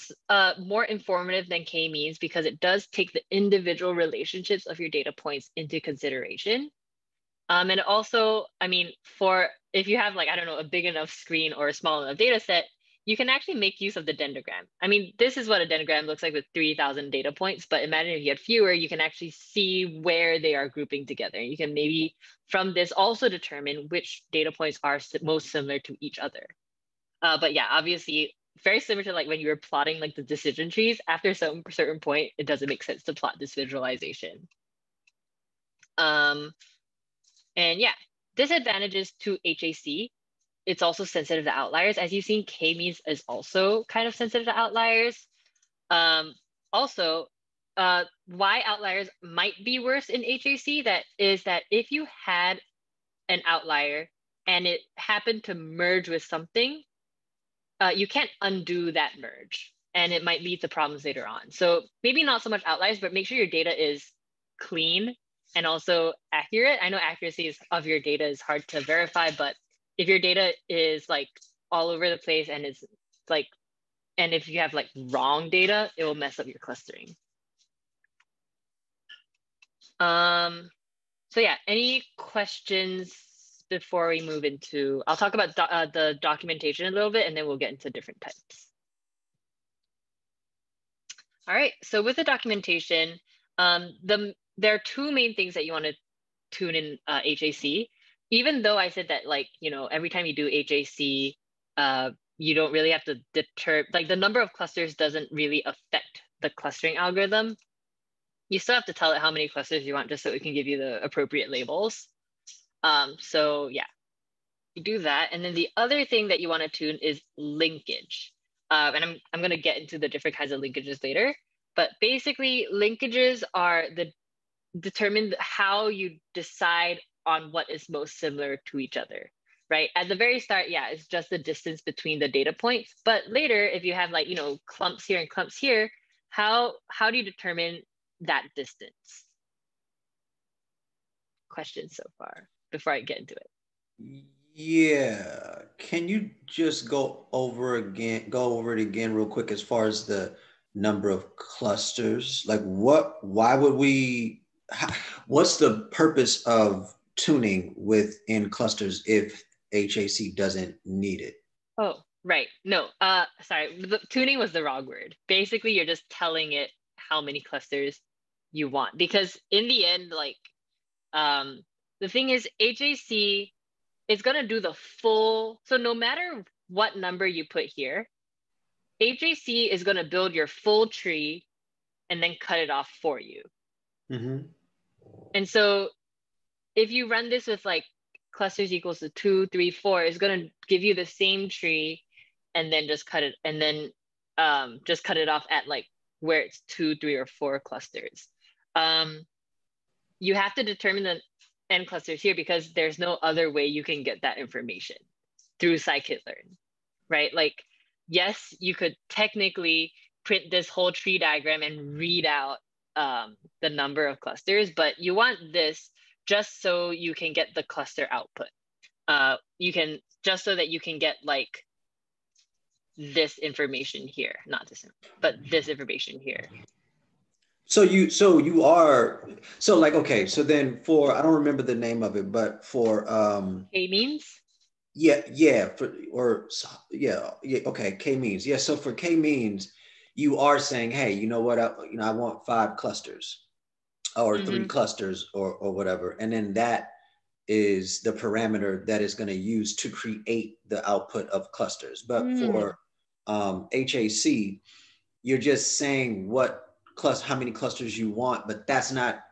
more informative than k-means because it does take the individual relationships of your data points into consideration. And also, I mean, if you have like, I don't know, a big enough screen or a small enough data set, you can actually make use of the dendrogram. I mean, this is what a dendrogram looks like with 3,000 data points, but imagine if you had fewer, you can actually see where they are grouping together. You can maybe from this also determine which data points are most similar to each other. But yeah, obviously, very similar to like when you were plotting like the decision trees, after some certain point, it doesn't make sense to plot this visualization. And yeah, disadvantages to HAC. It's also sensitive to outliers. As you've seen, k-means is also kind of sensitive to outliers. Also, why outliers might be worse in HAC, that if you had an outlier and it happened to merge with something, you can't undo that merge, and it might lead to problems later on. So maybe not so much outliers, but make sure your data is clean and also accurate. I know accuracy of your data is hard to verify, but if your data is like all over the place and it's like, and if you have like wrong data, it will mess up your clustering. So yeah, any questions before we move into, I'll talk about the documentation a little bit and then we'll get into different types. All right, so with the documentation, there are 2 main things that you want to tune in HAC. Even though I said that, like, you know, every time you do HAC, you don't really have to like the number of clusters doesn't really affect the clustering algorithm. You still have to tell it how many clusters you want just so it can give you the appropriate labels. So yeah, you do that. And then the other thing that you want to tune is linkage. And I'm going to get into the different kinds of linkages later. But basically, linkages are determine how you decide on what is most similar to each other, right? At the very start, yeah, it's just the distance between the data points. But later, if you have like, you know, clumps here and clumps here, how do you determine that distance? Questions so far before I get into it? Yeah, can you just go over it again real quick as far as the number of clusters? Like why would we what's the purpose of tuning within clusters if HAC doesn't need it? Oh, right. No, sorry, tuning was the wrong word. Basically, you're just telling it how many clusters you want, because in the end, like, the thing is HAC is gonna do the full, so no matter what number you put here, HAC is gonna build your full tree and then cut it off for you. Mm-hmm. And so if you run this with like clusters equals to 2, 3, 4, it's gonna give you the same tree and then just cut it, and then just cut it off at like where it's 2, 3, or 4 clusters. You have to determine the n clusters here because there's no other way you can get that information through scikit-learn, right? Like, yes, you could technically print this whole tree diagram and read out the number of clusters, but you want this just so you can get the cluster output. Just so that you can get like this information here, not this, but this information here. So okay, so then for, I don't remember the name of it, but for K-means? Okay, K-means. Yeah, so for K-means, you are saying, hey, you know what, I want 5 clusters or 3 clusters or whatever. And then that is the parameter that is going to use to create the output of clusters. But for HAC, you're just saying how many clusters you want, but that's not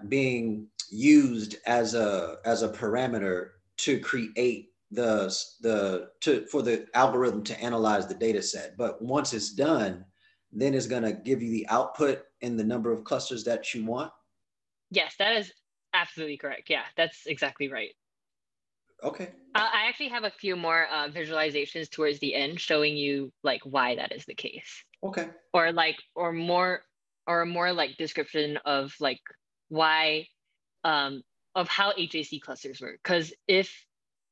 being used as a parameter to create for the algorithm to analyze the data set. But once it's done, then it's going to give you the output in the number of clusters that you want. Yes, that is absolutely correct. Yeah, that's exactly right. Okay. I actually have a few more visualizations towards the end showing you like why that is the case. Okay. Or more like description of like why of how HAC clusters work. Because if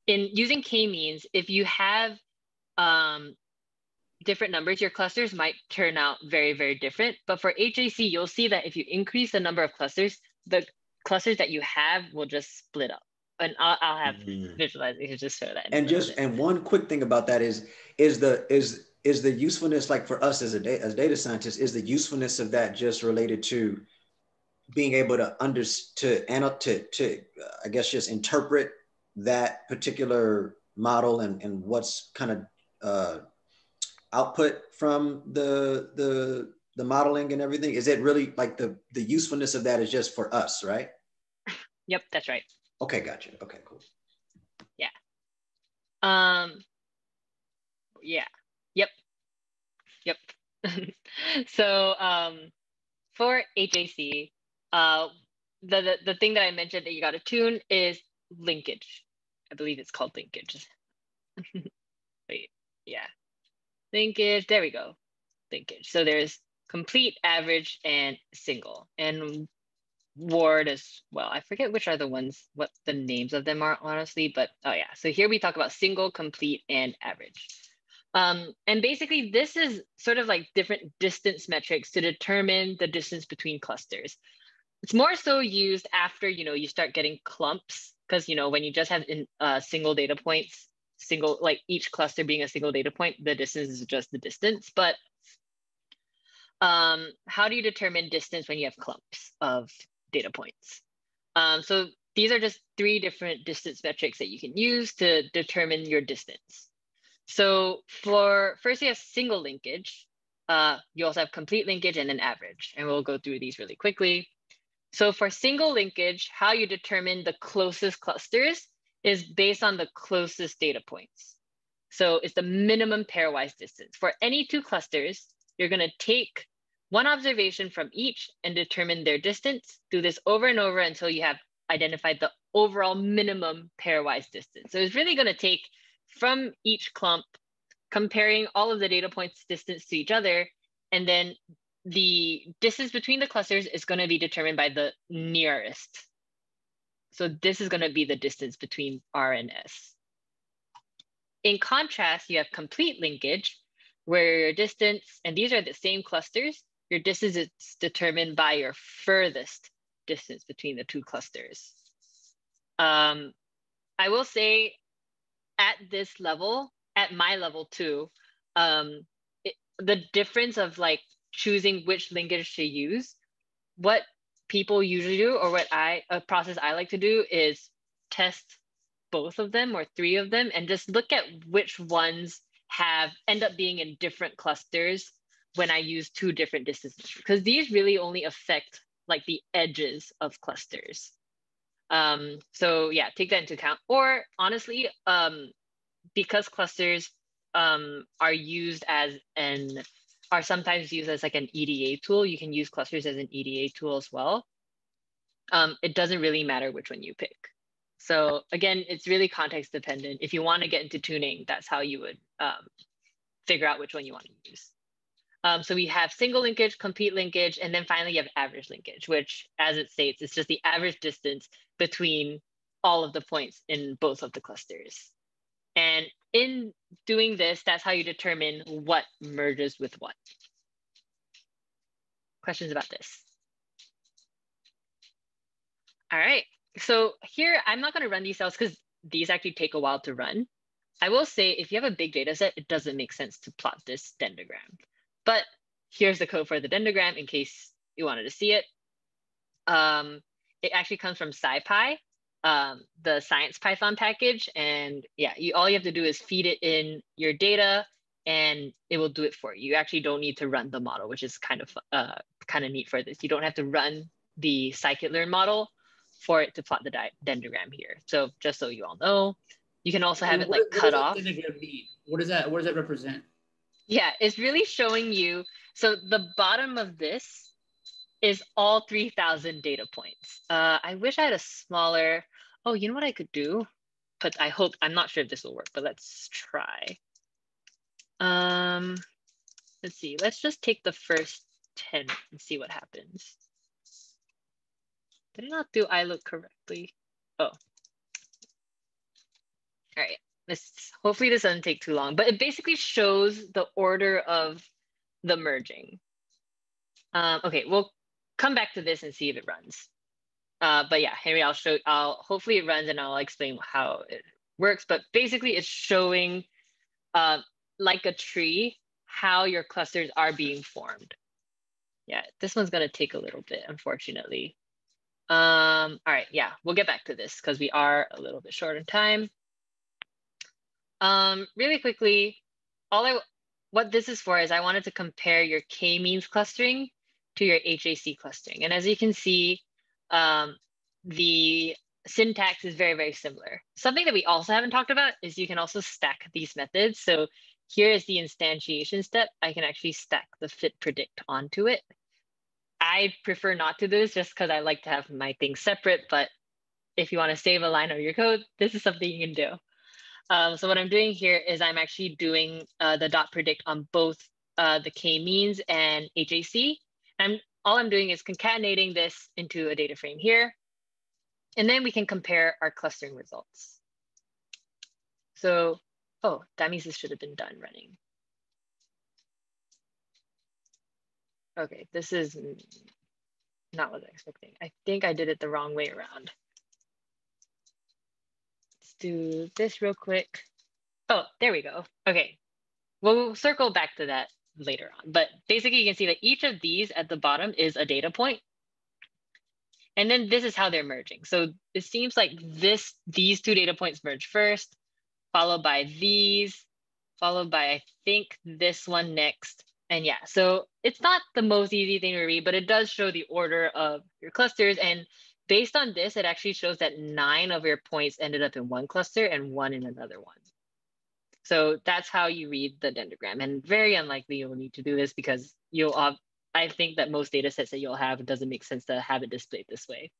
in using k-means, if you have different numbers, your clusters might turn out very, very different. But for HAC, you'll see that if you increase the number of clusters, the clusters that you have will just split up. And I'll have visualizations just show that. And one quick thing about that is the usefulness, like for us as data scientists, is the usefulness of that just related to being able to I guess just interpret that particular model and what's kind of output from the modeling and everything? Is it really like the usefulness of that is just for us, right? Yep, that's right. Okay, gotcha. Okay, cool. Yeah. Yeah. Yep. So for HAC, the thing that I mentioned that you got to tune is linkage. I believe it's called linkage. Wait, yeah. Linkage, there we go. Linkage. So there's complete, average, and single. And ward as well. I forget which are the ones, what the names of them are, honestly, but oh yeah. So here we talk about single, complete, and average. And basically this is sort of like different distance metrics to determine the distance between clusters. It's more so used after, you start getting clumps, because, when you just have single data points, like each cluster being a single data point, the distance is just the distance. But how do you determine distance when you have clumps of data points? So these are just 3 different distance metrics that you can use to determine your distance. So first you have single linkage. You also have complete linkage and then average. And we'll go through these really quickly. So for single linkage, how you determine the closest clusters is based on the closest data points. So it's the minimum pairwise distance. For any 2 clusters, you're going to take one observation from each and determine their distance. Do this over and over until you have identified the overall minimum pairwise distance. So it's really going to take from each clump, comparing all of the data points distance to each other, and then the distance between the clusters is going to be determined by the nearest. So this is going to be the distance between R and S. In contrast, you have complete linkage, where your distance, and these are the same clusters, your distance is determined by your furthest distance between the two clusters. I will say at this level, at my level too, the difference of like choosing which linkage to use, what people usually do, or what a process I like to do is test both of them or three of them and just look at which ones end up being in different clusters when I use two different distances, because these really only affect like the edges of clusters. So yeah, take that into account. Or honestly, because clusters are sometimes used as like an EDA tool, you can use clusters as an EDA tool as well. It doesn't really matter which one you pick. So again, it's really context dependent. If you want to get into tuning, that's how you would figure out which one you want to use. So we have single linkage, complete linkage, and then finally you have average linkage, which as it states, it's just the average distance between all of the points in both of the clusters. And in doing this, that's how you determine what merges with what. Questions about this? All right, so here, I'm not gonna run these cells because these actually take a while to run. I will say if you have a big data set, it doesn't make sense to plot this dendrogram. But here's the code for the dendrogram in case you wanted to see it. It actually comes from SciPy, the Science Python package. And yeah, all you have to do is feed it in your data and it will do it for you. You actually don't need to run the model, which is kind of neat for this. You don't have to run the scikit-learn model for it to plot the dendrogram here. So just so you all know, you can also have it like cut off. What does dendrogram mean? What does that represent? Yeah, it's really showing you. So the bottom of this is all 3,000 data points. I wish I had a smaller, oh, you know what I could do? But I'm not sure if this will work, but let's try. Let's see, let's just take the first 10 and see what happens. Did I not do iLook correctly? Oh. All right. Hopefully this doesn't take too long, but it basically shows the order of the merging. Okay, we'll come back to this and see if it runs. But yeah, Henry, hopefully it runs and I'll explain how it works. But basically it's showing like a tree, how your clusters are being formed. Yeah, this one's gonna take a little bit, unfortunately. All right, yeah, we'll get back to this because we are a little bit short on time. Really quickly, what this is for is I wanted to compare your k-means clustering to your HAC clustering. And as you can see, the syntax is very, very similar. Something that we also haven't talked about is you can also stack these methods. So here is the instantiation step. I can actually stack the fit predict onto it. I prefer not to do this just because I like to have my things separate, but if you want to save a line of your code, this is something you can do. So what I'm doing here is I'm actually doing the dot predict on both the k-means and HAC. All I'm doing is concatenating this into a data frame here. And then we can compare our clustering results. So, oh, that means this should have been done running. Okay, this is not what I was expecting. I think I did it the wrong way around. Let's do this real quick. Oh, there we go. Okay, we'll circle back to that later on. But basically you can see that each of these at the bottom is a data point. And then this is how they're merging. So it seems like these two data points merge first, followed by these, followed by, I think, this one next. And yeah, so it's not the most easy thing to read, but it does show the order of your clusters. And based on this, it actually shows that 9 of your points ended up in one cluster and 1 in another one. So that's how you read the dendrogram. And very unlikely you'll need to do this because I think that most data sets that you'll have, it doesn't make sense to have it displayed this way.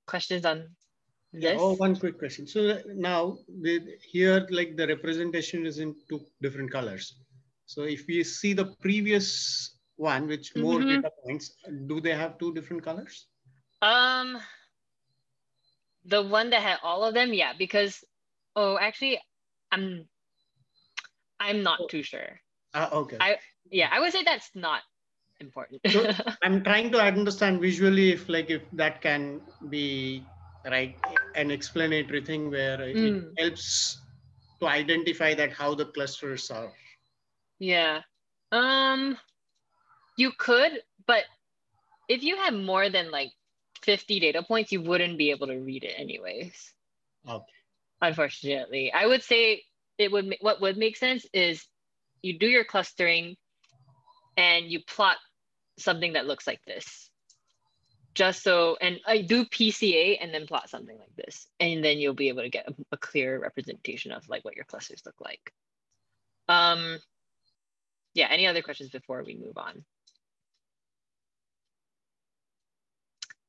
Questions on this? Yeah, one quick question. So now here, like the representation is in 2 different colors. So if we see the previous one, which more data points, do they have 2 different colors? The one that had all of them, yeah, because, oh, actually, I'm not too sure. Okay. I would say that's not important. So I'm trying to understand visually if that can be an explanatory thing where it helps to identify that how the clusters are. Yeah. You could, but if you have more than like 50 data points, you wouldn't be able to read it anyways. Okay. Unfortunately, I would say what would make sense is you do your clustering and you plot something that looks like this. Just so, and I do PCA and then plot something like this. And then you'll be able to get a clear representation of like what your clusters look like. Yeah, any other questions before we move on?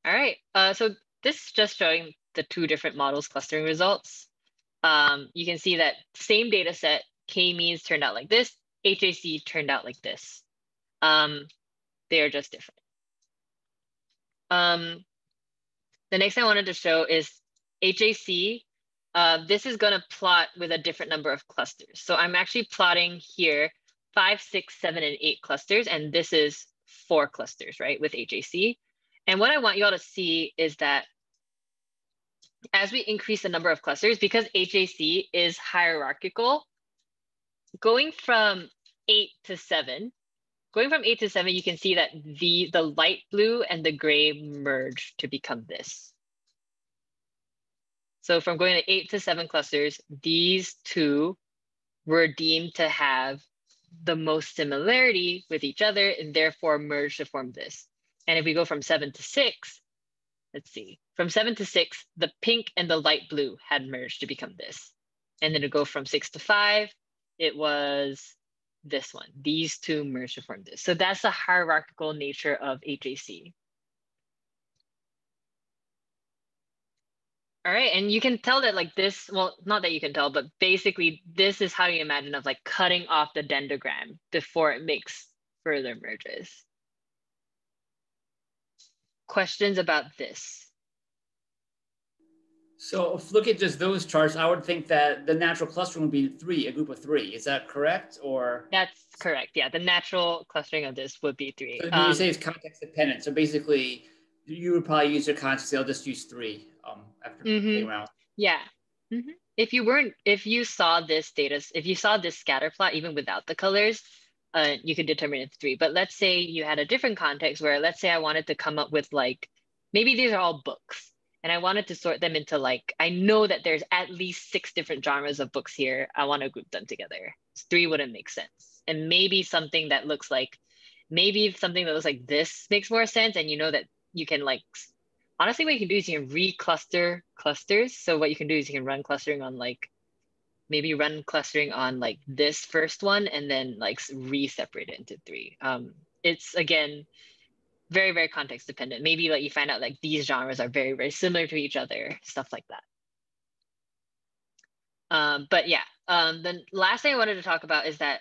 All right, so this is just showing the two different models clustering results. You can see that same data set, K-means turned out like this, HAC turned out like this. They are just different. The next thing I wanted to show is HAC. This is going to plot with a different number of clusters. So I'm actually plotting here 5, 6, 7, and 8 clusters, and this is 4 clusters, right, with HAC. And what I want you all to see is that as we increase the number of clusters, because HAC is hierarchical, going from 8 to 7, you can see that the light blue and the gray merge to become this. So from going to 8 to 7 clusters, these two were deemed to have the most similarity with each other and therefore merge to form this. And if we go from 7 to 6, let's see, from 7 to 6, the pink and the light blue had merged to become this. And then to go from 6 to 5, it was this one. These two merged to form this. So that's the hierarchical nature of HAC. All right, and you can tell that like this, well, not that you can tell, but basically this is how you imagine of like cutting off the dendrogram before it makes further merges. Questions about this? So if look at just those charts, I would think that the natural clustering would be 3, a group of 3. Is that correct? Or that's correct. Yeah, the natural clustering of this would be 3. So you say it's context dependent. So basically, you would probably use your context. They'll just use 3 after playing around. Yeah. If you saw this data, if you saw this scatter plot, even without the colors, you could determine it's 3. But let's say you had a different context where, let's say I wanted to come up with like, maybe these are all books and I wanted to sort them into like, I know that there's at least 6 different genres of books here. I want to group them together. 3 wouldn't make sense. And maybe something that looks like, this makes more sense. And you know that you can like, honestly, what you can do is you can recluster clusters. So what you can do is you can run clustering on like, maybe run clustering on like this first one and then like re-separate it into 3. It's again, very, very context dependent. Maybe like you find out like these genres are very, very similar to each other, stuff like that. But yeah, the last thing I wanted to talk about is that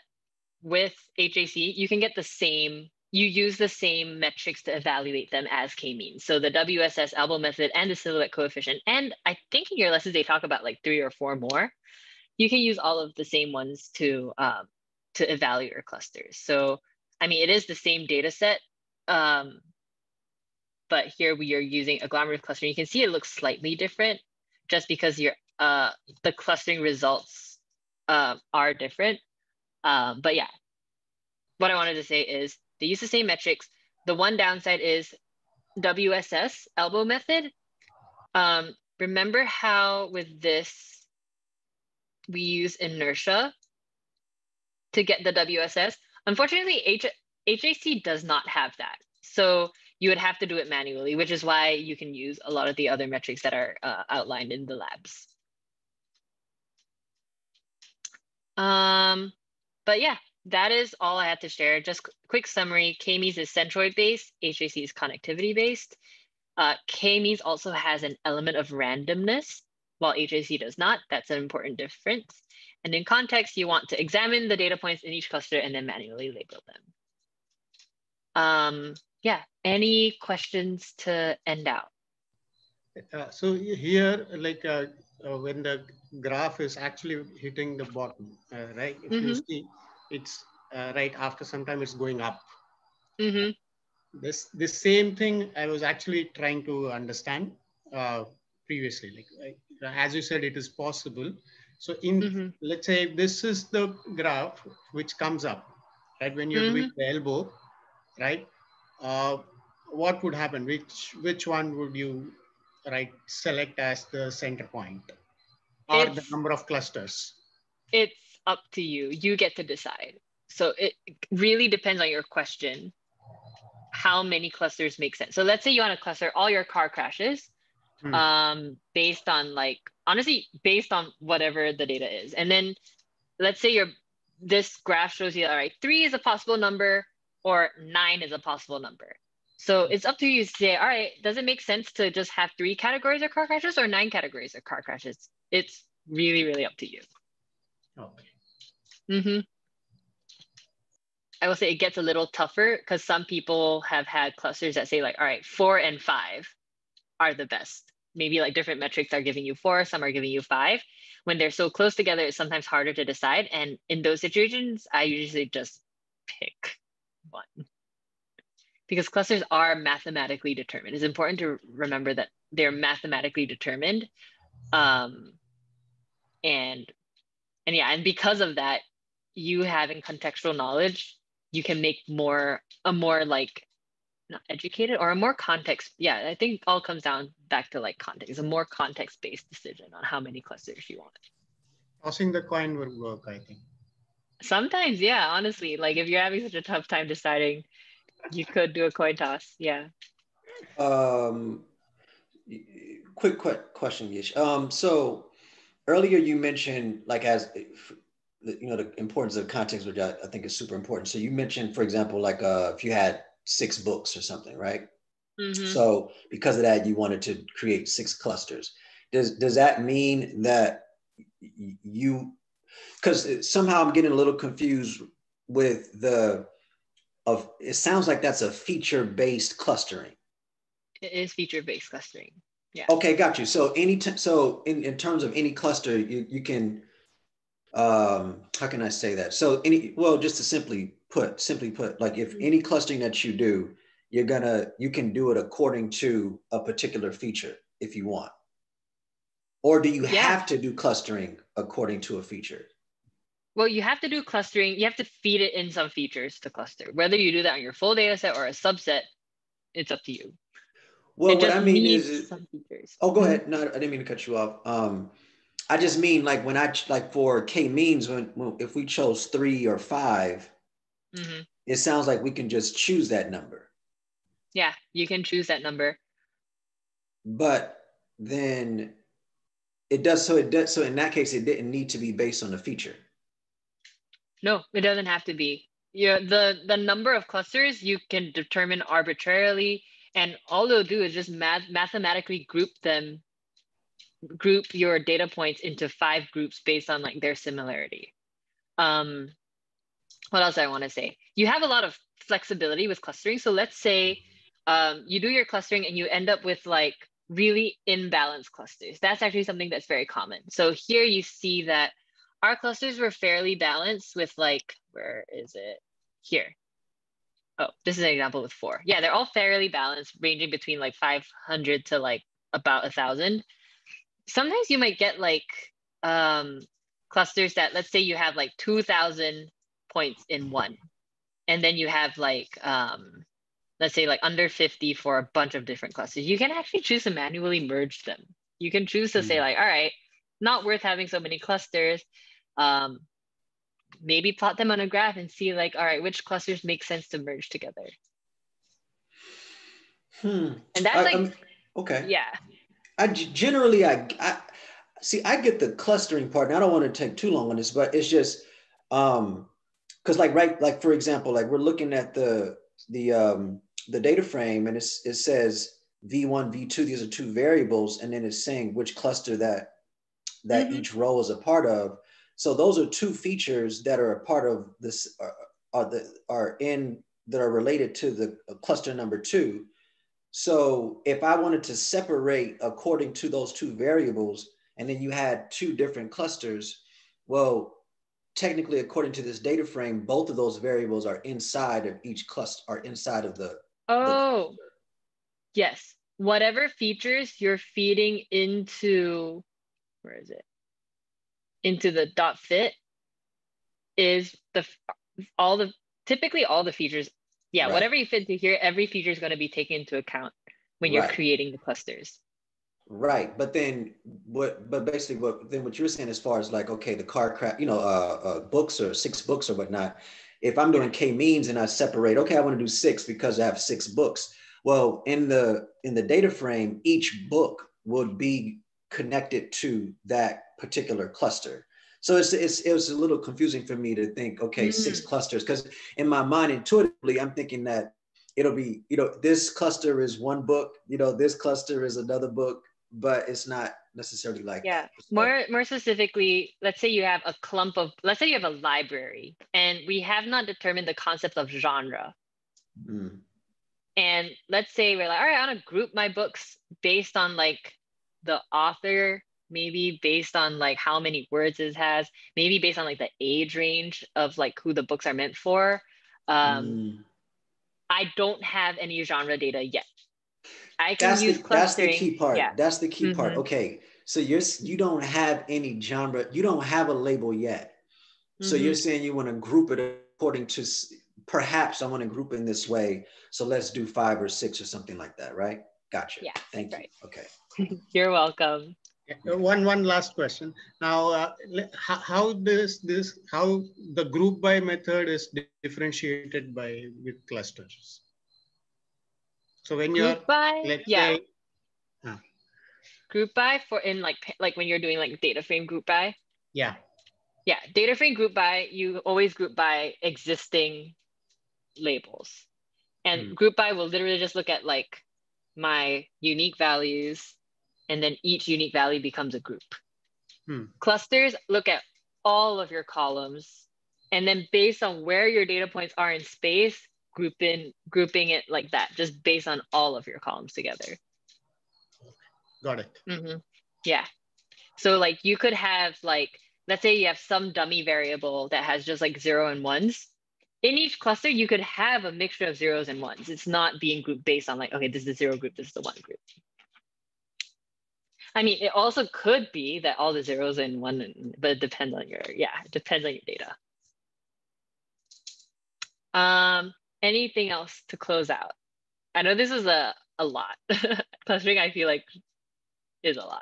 with HAC, you can get the same, you use the same metrics to evaluate them as k-means. So the Wss Elbow method and the Syllabus Coefficient, and I think in your lessons they talk about like 3 or 4 more. You can use all of the same ones to evaluate your clusters. So, I mean, it is the same data set, but here we are using agglomerative clustering. You can see it looks slightly different just because the clustering results are different. But yeah, what I wanted to say is they use the same metrics. The one downside is Wss Elbow method. Remember how with this, we use inertia to get the WSS. Unfortunately, HAC does not have that. So you would have to do it manually, which is why you can use a lot of the other metrics that are outlined in the labs. But yeah, that is all I had to share. Just quick summary, k-means is centroid based, HAC is connectivity based. K-means also has an element of randomness, while HAC does not. That's an important difference. And in context, you want to examine the data points in each cluster and then manually label them. Yeah, any questions to end out? So here, like when the graph is actually hitting the bottom, right? If you see, it's right after some time it's going up. This same thing I was actually trying to understand previously. Like as you said, it is possible. So in let's say this is the graph which comes up, right? When you're doing the elbow, right? What would happen? Which one would you select as the center point, or the number of clusters? It's up to you. You get to decide. So it really depends on your question, how many clusters make sense. So let's say you want to cluster all your car crashes based on honestly, based on whatever the data is. And then let's say this graph shows you, all right, 3 is a possible number or 9 is a possible number. So it's up to you to say, all right, does it make sense to just have 3 categories of car crashes or 9 categories of car crashes? It's really, really up to you. Okay. I will say it gets a little tougher because some people have had clusters that say like, all right, 4 and 5 are the best. Maybe like different metrics are giving you 4, some are giving you 5. When they're so close together, it's sometimes harder to decide. And in those situations, I usually just pick one. Because clusters are mathematically determined. It's important to remember that they're mathematically determined. And because of that, you having contextual knowledge, you can make a more like not educated or a more context. Yeah, I think all comes back to like context, a more context-based decision on how many clusters you want. Tossing the coin would work, I think. Sometimes, yeah, honestly, like if you're having such a tough time deciding, you could do a coin toss. Yeah. Quick question, Yish. So earlier you mentioned like the importance of context, which I think is super important. So you mentioned, for example, like if you had 6 books or something, right? So because of that, you wanted to create 6 clusters. Does that mean that because somehow I'm getting a little confused with it sounds like that's a feature-based clustering. It is feature-based clustering. Yeah. Okay, got you. So in terms of any cluster, you can how can I say that? So just to simply put, like if any clustering that you do, you can do it according to a particular feature if you want. Or do you have to do clustering according to a feature? Well, you have to do clustering. You have to feed it in some features to cluster. Whether you do that on your full data set or a subset, it's up to you. Well, what I mean is some features. Oh, go ahead. No, I didn't mean to cut you off. I just mean like when for k-means, if we chose 3 or 5, it sounds like we can just choose that number. Yeah, you can choose that number. But then it does. So in that case, it didn't need to be based on a feature. No, it doesn't have to be. The number of clusters you can determine arbitrarily, and all they'll do is just mathematically group your data points into 5 groups based on like their similarity. What else do I want to say? You have a lot of flexibility with clustering. So let's say you do your clustering and you end up with like really imbalanced clusters. That's actually something that's very common. So here you see that our clusters were fairly balanced with like, where is it? Here. Oh, this is an example with 4. Yeah, they're all fairly balanced, ranging between like 500 to like about 1,000. Sometimes you might get like clusters that, let's say you have like 2,000 points in one, and then you have like let's say like under 50 for a bunch of different clusters. You can actually choose to manually merge them. You can choose to say like, all right, not worth having so many clusters. Maybe plot them on a graph and see like, all right, which clusters make sense to merge together. And that's okay. Yeah. I get the clustering part, and I don't want to take too long on this, but it's just because like for example, like we're looking at the data frame, and it says V1, V2, these are 2 variables, and then it's saying which cluster that each row is a part of. So those are 2 features that are a part of this that are related to the cluster number 2. So if I wanted to separate according to those 2 variables, and then you had 2 different clusters, well, technically, according to this data frame, both of those variables are inside of each cluster, are inside of the Oh, yes. Whatever features you're feeding into, where is it? Into the dot fit is typically all the features. Yeah, Right. whatever you fit to here, every feature is going to be taken into account when you're Right. creating the clusters. Right, but then basically what you're saying as far as like, okay, the car craft, books or 6 books or whatnot. If I'm doing k-means and I separate, okay, I want to do 6 because I have 6 books. Well, in the data frame, each book would be connected to that particular cluster. So it was a little confusing for me to think, okay, 6 clusters, because in my mind intuitively, I'm thinking that it'll be, this cluster is one book, this cluster is another book, but it's not necessarily like Yeah, that. more specifically, let's say you have let's say you have a library, and we have not determined the concept of genre. And let's say we're like, all right, I want to group my books based on like the author, maybe based on like how many words it has, maybe based on like the age range of like who the books are meant for. I don't have any genre data yet. I can use clustering. That's the key part. Yeah. That's the key part. Okay, so you don't have any genre. You don't have a label yet. So you're saying you want to group it according to, perhaps I want to group in this way. So let's do 5 or 6 or something like that, right? Gotcha. Yeah. Thank you. Right. Okay. You're welcome. One last question. Now, how the group by method is differentiated with clusters? So when you're group by, let's yeah. say Group by for in like when you're doing like data frame group by. Yeah. Yeah, data frame group by, you always group by existing labels. And group by will literally just look at like my unique values, and then each unique value becomes a group. Clusters look at all of your columns, and then based on where your data points are in space, grouping it like that, just based on all of your columns together. Got it. Yeah. So like you could have like, let's say you have some dummy variable that has just like 0 and 1s. In each cluster, you could have a mixture of 0s and 1s. It's not being grouped based on like, okay, this is the 0 group, this is the 1 group. I mean, it also could be that all the 0s and 1, but it depends on your data. Anything else to close out? I know this is a lot. Clustering, I feel like, is a lot.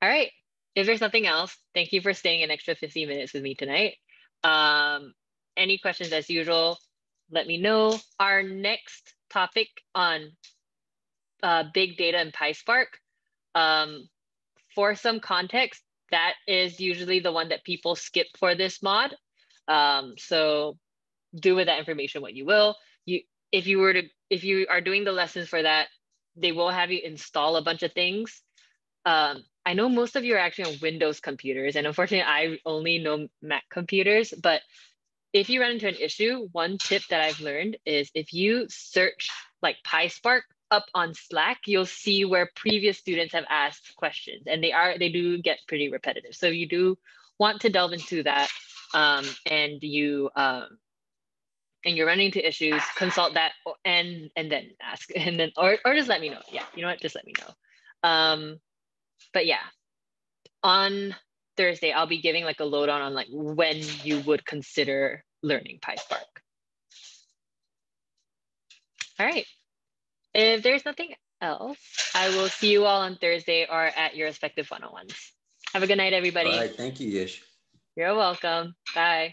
All right. If there's nothing else, thank you for staying an extra 15 minutes with me tonight. Any questions as usual, let me know. Our next topic on big data and PySpark, for some context, that is usually the one that people skip for this mod. So do with that information what you will. If you are doing the lessons for that, they will have you install a bunch of things. I know most of you are actually on Windows computers, and unfortunately, I only know Mac computers. But if you run into an issue, one tip that I've learned is if you search like PySpark up on Slack, you'll see where previous students have asked questions, and they do get pretty repetitive. So if you do want to delve into that, and you're running into issues, consult that and then ask, and then or just let me know. Yeah, you know what? Just let me know. But yeah, on Thursday, I'll be giving like a lowdown on like when you would consider learning PySpark. All right. If there's nothing else, I will see you all on Thursday or at your respective 101s. Have a good night, everybody. All right. Thank you, Yish. You're welcome. Bye.